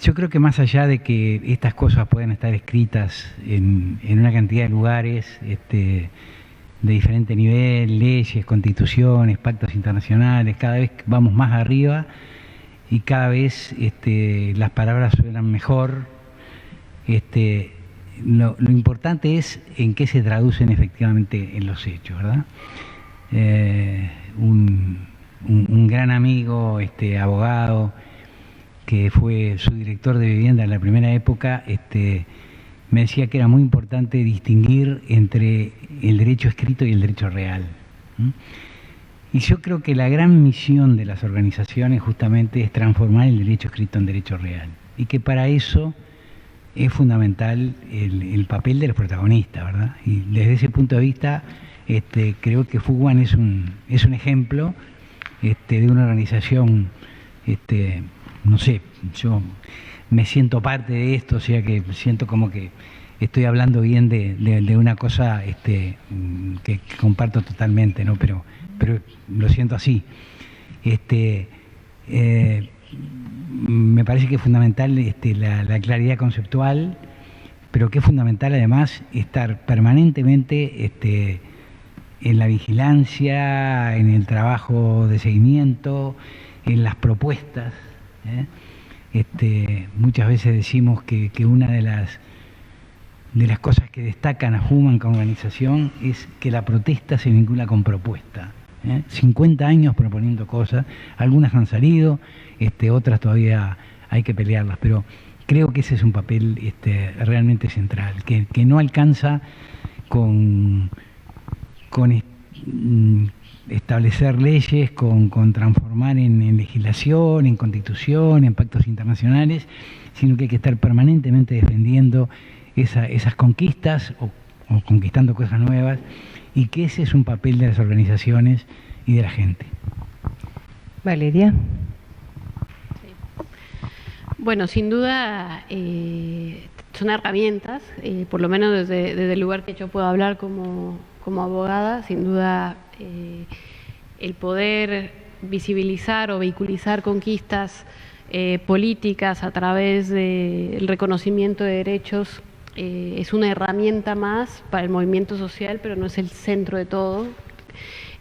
Yo creo que más allá de que estas cosas pueden estar escritas en una cantidad de lugares, de diferente nivel, leyes, constituciones, pactos internacionales, cada vez vamos más arriba y cada vez las palabras suenan mejor. Lo importante es en qué se traducen efectivamente en los hechos, ¿verdad? Un gran amigo, abogado, que fue su director de vivienda en la primera época, me decía que era muy importante distinguir entre el derecho escrito y el derecho real. Y yo creo que la gran misión de las organizaciones justamente es transformar el derecho escrito en derecho real. Y que para eso es fundamental el papel de los protagonistas, ¿verdad? Y desde ese punto de vista, creo que FUCBAN es un ejemplo de una organización, no sé, yo me siento parte de esto, o sea que siento como que estoy hablando bien de una cosa que comparto totalmente, ¿no? Pero lo siento así. Me parece que es fundamental la claridad conceptual, pero que es fundamental además estar permanentemente en la vigilancia, en el trabajo de seguimiento, en las propuestas. Muchas veces decimos que una de las de las cosas que destacan a Hubman como organización es que la protesta se vincula con propuesta. 50 años proponiendo cosas, algunas han salido, otras todavía hay que pelearlas, pero creo que ese es un papel realmente central, que no alcanza con establecer leyes, con transformar en legislación, en constitución, en pactos internacionales, sino que hay que estar permanentemente defendiendo esas conquistas o conquistando cosas nuevas, y que ese es un papel de las organizaciones y de la gente. Valeria. Bueno, sin duda son herramientas, por lo menos desde el lugar que yo puedo hablar como abogada, sin duda el poder visibilizar o vehiculizar conquistas políticas a través del reconocimiento de derechos es una herramienta más para el movimiento social, pero no es el centro de todo.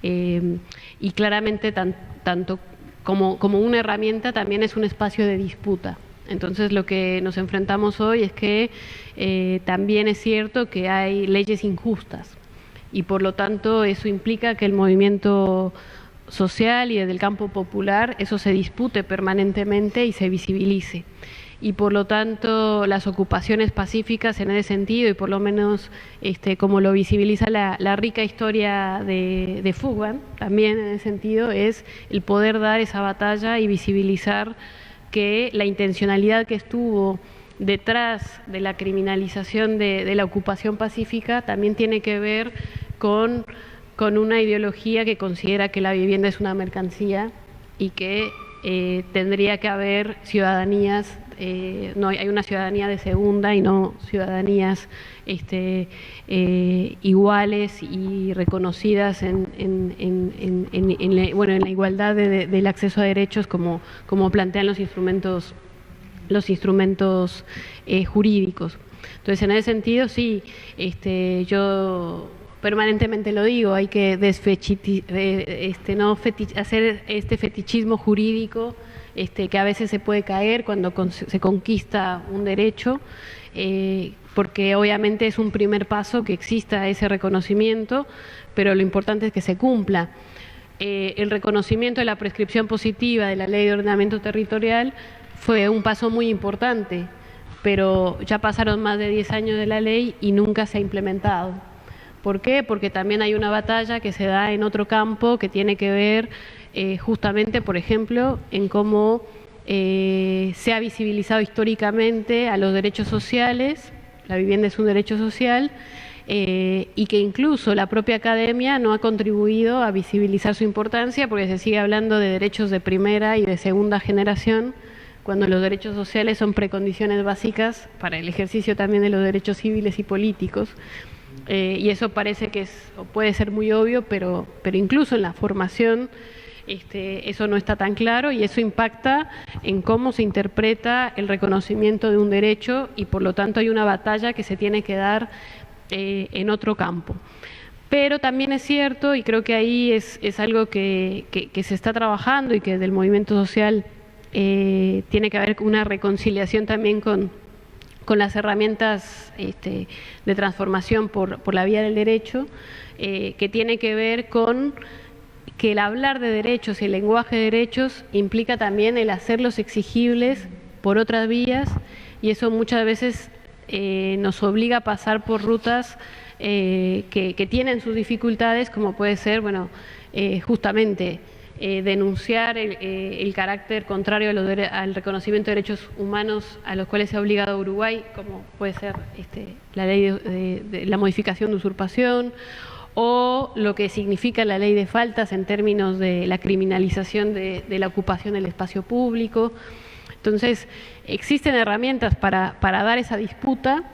Y claramente tanto como una herramienta también es un espacio de disputa. Entonces lo que nos enfrentamos hoy es que también es cierto que hay leyes injustas y por lo tanto eso implica que el movimiento social y desde el campo popular eso se dispute permanentemente y se visibilice. Y por lo tanto las ocupaciones pacíficas en ese sentido, y por lo menos como lo visibiliza la rica historia de Fugban, también en ese sentido es el poder dar esa batalla y visibilizar que la intencionalidad que estuvo detrás de la criminalización de la ocupación pacífica también tiene que ver con una ideología que considera que la vivienda es una mercancía y que tendría que haber ciudadanías, no hay una ciudadanía de segunda y no ciudadanías iguales y reconocidas en la igualdad del acceso a derechos como plantean los instrumentos jurídicos. Entonces, en ese sentido, sí, yo permanentemente lo digo, hay que hacer este fetichismo jurídico que a veces se puede caer cuando se conquista un derecho, porque obviamente es un primer paso que exista ese reconocimiento, pero lo importante es que se cumpla. El reconocimiento de la prescripción positiva de la Ley de Ordenamiento Territorial fue un paso muy importante, pero ya pasaron más de 10 años de la ley y nunca se ha implementado. ¿Por qué? Porque también hay una batalla que se da en otro campo que tiene que ver justamente, por ejemplo, en cómo se ha visibilizado históricamente a los derechos sociales. La vivienda es un derecho social y que incluso la propia academia no ha contribuido a visibilizar su importancia porque se sigue hablando de derechos de primera y de segunda generación, cuando los derechos sociales son precondiciones básicas para el ejercicio también de los derechos civiles y políticos. Y eso parece que puede ser muy obvio, pero incluso en la formación eso no está tan claro y eso impacta en cómo se interpreta el reconocimiento de un derecho y por lo tanto hay una batalla que se tiene que dar en otro campo. Pero también es cierto, y creo que ahí es algo que se está trabajando y que del movimiento social tiene que haber una reconciliación también con las herramientas de transformación por la vía del derecho, que tiene que ver con que el hablar de derechos y el lenguaje de derechos implica también el hacerlos exigibles por otras vías y eso muchas veces nos obliga a pasar por rutas que tienen sus dificultades, como puede ser, justamente denunciar el carácter contrario al reconocimiento de derechos humanos a los cuales se ha obligado Uruguay, como puede ser la ley de la modificación de usurpación, o lo que significa la ley de faltas en términos de la criminalización de la ocupación del espacio público. Entonces, existen herramientas para dar esa disputa,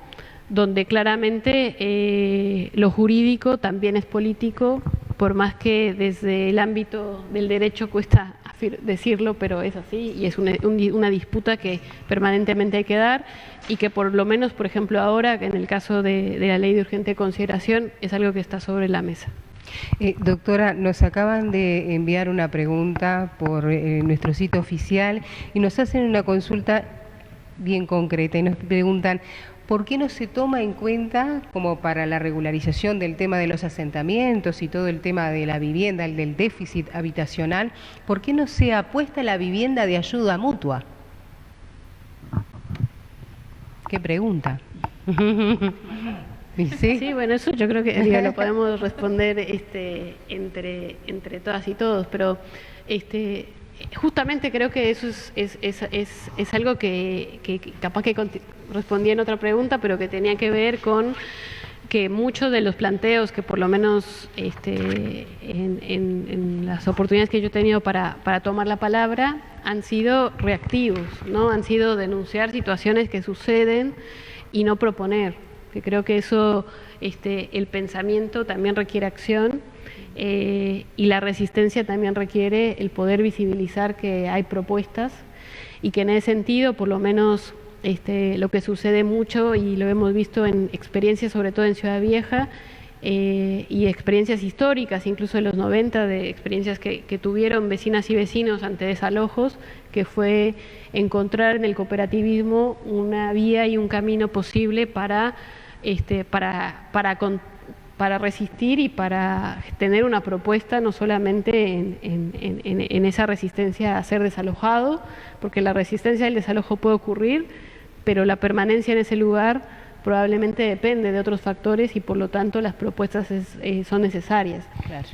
donde claramente lo jurídico también es político, por más que desde el ámbito del derecho cuesta decirlo, pero es así y es una disputa que permanentemente hay que dar y que por lo menos, por ejemplo, ahora, en el caso de la ley de urgente consideración, es algo que está sobre la mesa. Doctora, nos acaban de enviar una pregunta por nuestro sitio oficial y nos hacen una consulta bien concreta y nos preguntan ¿por qué no se toma en cuenta, como para la regularización del tema de los asentamientos y todo el tema de la vivienda, el del déficit habitacional, por qué no se apuesta a la vivienda de ayuda mutua? ¿Qué pregunta? ¿Sí? Sí, bueno, eso yo creo que digo, lo podemos responder entre todas y todos, pero justamente creo que eso es algo que capaz que respondía en otra pregunta, pero que tenía que ver con que muchos de los planteos que por lo menos en las oportunidades que yo he tenido para tomar la palabra han sido reactivos, ¿no? Han sido denunciar situaciones que suceden y no proponer. Que creo que eso, el pensamiento también requiere acción y la resistencia también requiere el poder visibilizar que hay propuestas y que en ese sentido, por lo menos lo que sucede mucho y lo hemos visto en experiencias, sobre todo en Ciudad Vieja, y experiencias históricas, incluso de los 90, de experiencias que tuvieron vecinas y vecinos ante desalojos, que fue encontrar en el cooperativismo una vía y un camino posible para resistir y para tener una propuesta no solamente en esa resistencia a ser desalojado, porque la resistencia al desalojo puede ocurrir, pero la permanencia en ese lugar probablemente depende de otros factores y por lo tanto las propuestas son necesarias. Claro.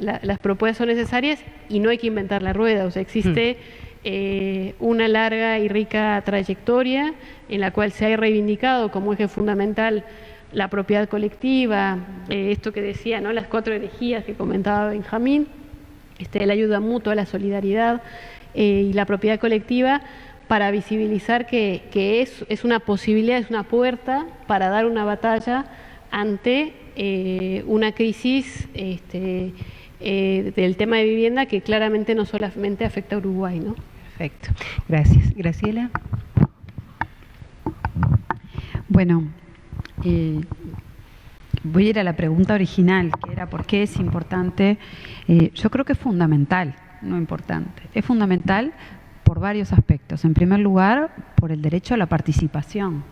Las propuestas son necesarias y no hay que inventar la rueda, o sea, existe una larga y rica trayectoria en la cual se ha reivindicado como eje fundamental la propiedad colectiva, esto que decía, ¿no? Las 4 herejías que comentaba Benjamín, la ayuda mutua, la solidaridad y la propiedad colectiva, para visibilizar que es una posibilidad, es una puerta para dar una batalla ante una crisis del tema de vivienda que claramente no solamente afecta a Uruguay, ¿no? Perfecto. Gracias. Graciela. Bueno, voy a ir a la pregunta original, que era ¿por qué es importante? Yo creo que es fundamental, no importante. Es fundamental por varios aspectos. En primer lugar, por el derecho a la participación.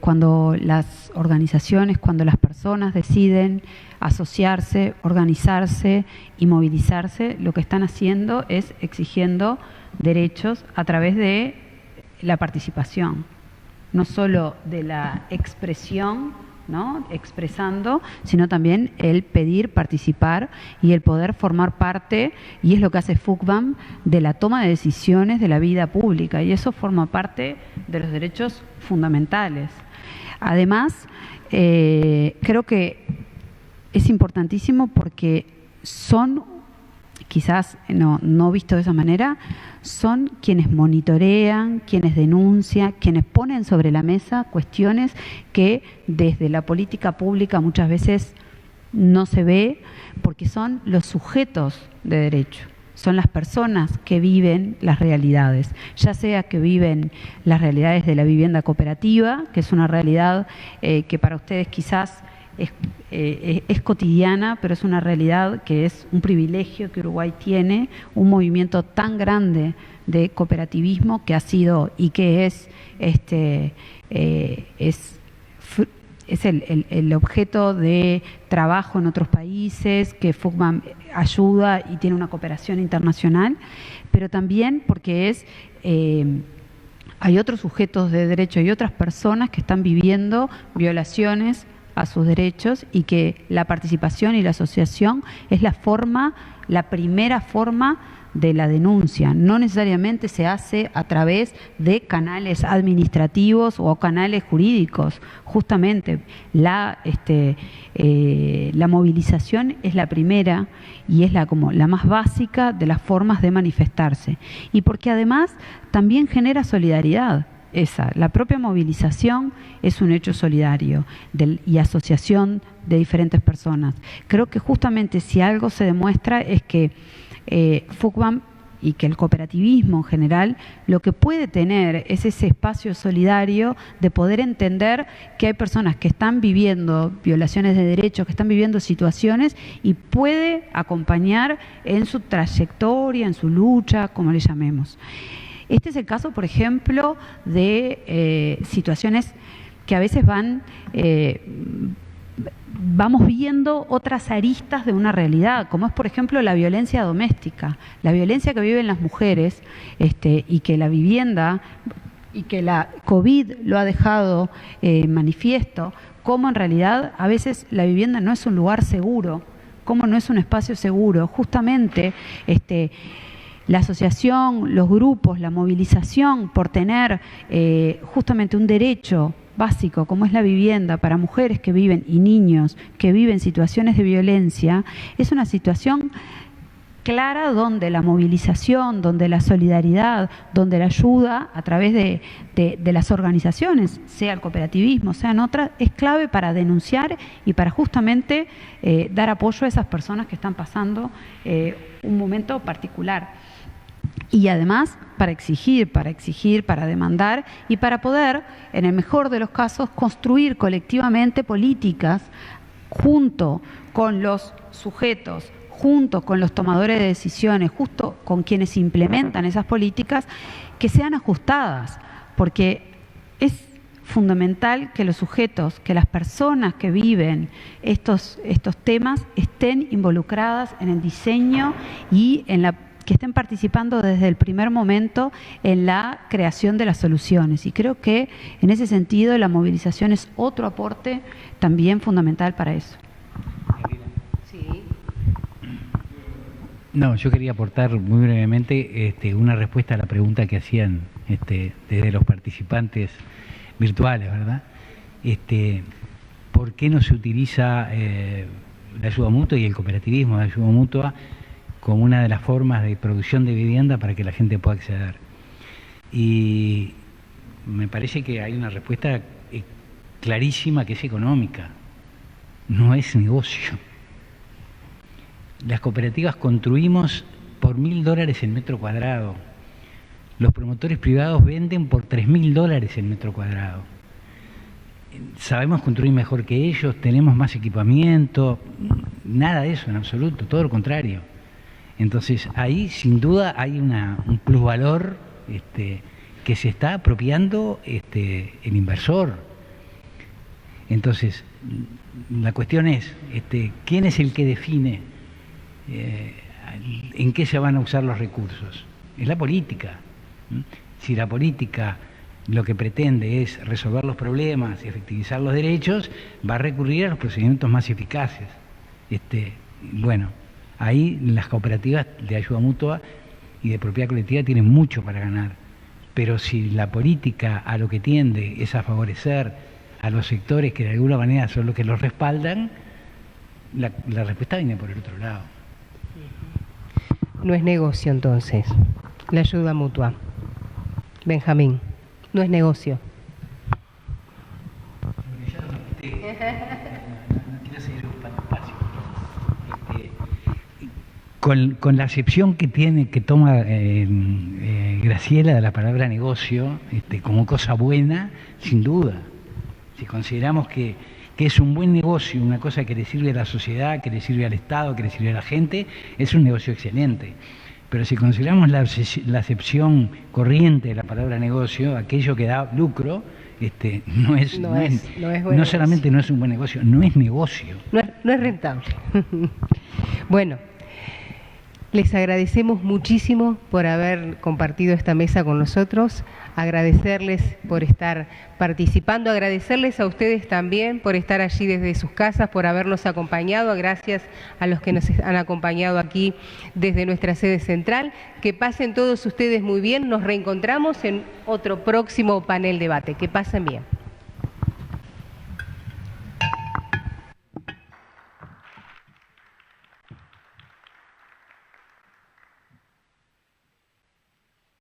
Cuando las organizaciones, cuando las personas deciden asociarse, organizarse y movilizarse, lo que están haciendo es exigiendo derechos a través de la participación, no solo de la expresión, ¿no? Expresando, sino también el pedir participar y el poder formar parte, y es lo que hace FUCBAM, de la toma de decisiones de la vida pública, y eso forma parte de los derechos fundamentales. Además, creo que es importantísimo porque son, quizás no visto de esa manera, son quienes monitorean, quienes denuncian, quienes ponen sobre la mesa cuestiones que desde la política pública muchas veces no se ve, porque son los sujetos de derecho, son las personas que viven las realidades, ya sea que viven las realidades de la vivienda cooperativa, que es una realidad que para ustedes quizás es cotidiana, pero es una realidad que es un privilegio que Uruguay tiene, un movimiento tan grande de cooperativismo que ha sido y que es el objeto de trabajo en otros países, que FUCBAM ayuda y tiene una cooperación internacional, pero también porque hay otros sujetos de derecho y otras personas que están viviendo violaciones a sus derechos, y que la participación y la asociación es la primera forma de la denuncia. No necesariamente se hace a través de canales administrativos o canales jurídicos. Justamente la movilización es la primera y es como la más básica de las formas de manifestarse. Y porque además también genera solidaridad. La propia movilización es un hecho solidario y asociación de diferentes personas. Creo que justamente si algo se demuestra es que FUCBAM y que el cooperativismo en general lo que puede tener es ese espacio solidario de poder entender que hay personas que están viviendo violaciones de derechos, que están viviendo situaciones, y puede acompañar en su trayectoria, en su lucha, como le llamemos. Este es el caso, por ejemplo, de situaciones que a veces vamos viendo otras aristas de una realidad, como es, por ejemplo, la violencia doméstica, la violencia que viven las mujeres, y que la vivienda y que la COVID lo ha dejado manifiesto, cómo en realidad a veces la vivienda no es un lugar seguro, cómo no es un espacio seguro. Justamente la asociación, los grupos, la movilización por tener justamente un derecho básico como es la vivienda para mujeres que viven y niños que viven situaciones de violencia, es una situación clara donde la movilización, donde la solidaridad, donde la ayuda a través de las organizaciones, sea el cooperativismo, sean otras, es clave para denunciar y para justamente dar apoyo a esas personas que están pasando un momento particular. Y además para exigir, para demandar y para poder, en el mejor de los casos, construir colectivamente políticas junto con los sujetos, junto con los tomadores de decisiones, justo con quienes implementan esas políticas, que sean ajustadas, porque es fundamental que los sujetos, que las personas que viven estos temas estén involucradas en el diseño y que estén participando desde el primer momento en la creación de las soluciones. Y creo que en ese sentido la movilización es otro aporte también fundamental para eso. No, yo quería aportar muy brevemente una respuesta a la pregunta que hacían desde los participantes virtuales, ¿verdad? ¿Por qué no se utiliza la ayuda mutua y el cooperativismo de ayuda mutua como una de las formas de producción de vivienda para que la gente pueda acceder? Y me parece que hay una respuesta clarísima, que es económica, no es negocio. Las cooperativas construimos por $1.000 el metro cuadrado. Los promotores privados venden por $3.000 el metro cuadrado. Sabemos construir mejor que ellos, tenemos más equipamiento, nada de eso en absoluto, todo lo contrario. Entonces ahí sin duda hay un plusvalor que se está apropiando el inversor. Entonces la cuestión es, ¿quién es el que define en qué se van a usar los recursos? Es la política. Si la política lo que pretende es resolver los problemas y efectivizar los derechos, va a recurrir a los procedimientos más eficaces. Bueno, ahí las cooperativas de ayuda mutua y de propiedad colectiva tienen mucho para ganar, pero si la política a lo que tiende es a favorecer a los sectores que de alguna manera son los que los respaldan, la respuesta viene por el otro lado. No es negocio entonces, la ayuda mutua. Benjamín, no es negocio. Con la acepción que toma Graciela de la palabra negocio como cosa buena, sin duda. Si consideramos que es un buen negocio, una cosa que le sirve a la sociedad, que le sirve al Estado, que le sirve a la gente, es un negocio excelente. Pero si consideramos la acepción corriente de la palabra negocio, aquello que da lucro, no solamente no es un buen negocio, no es negocio. No es rentable. Bueno, les agradecemos muchísimo por haber compartido esta mesa con nosotros, agradecerles por estar participando, agradecerles a ustedes también por estar allí desde sus casas, por habernos acompañado, gracias a los que nos han acompañado aquí desde nuestra sede central. Que pasen todos ustedes muy bien, nos reencontramos en otro próximo panel debate. Que pasen bien.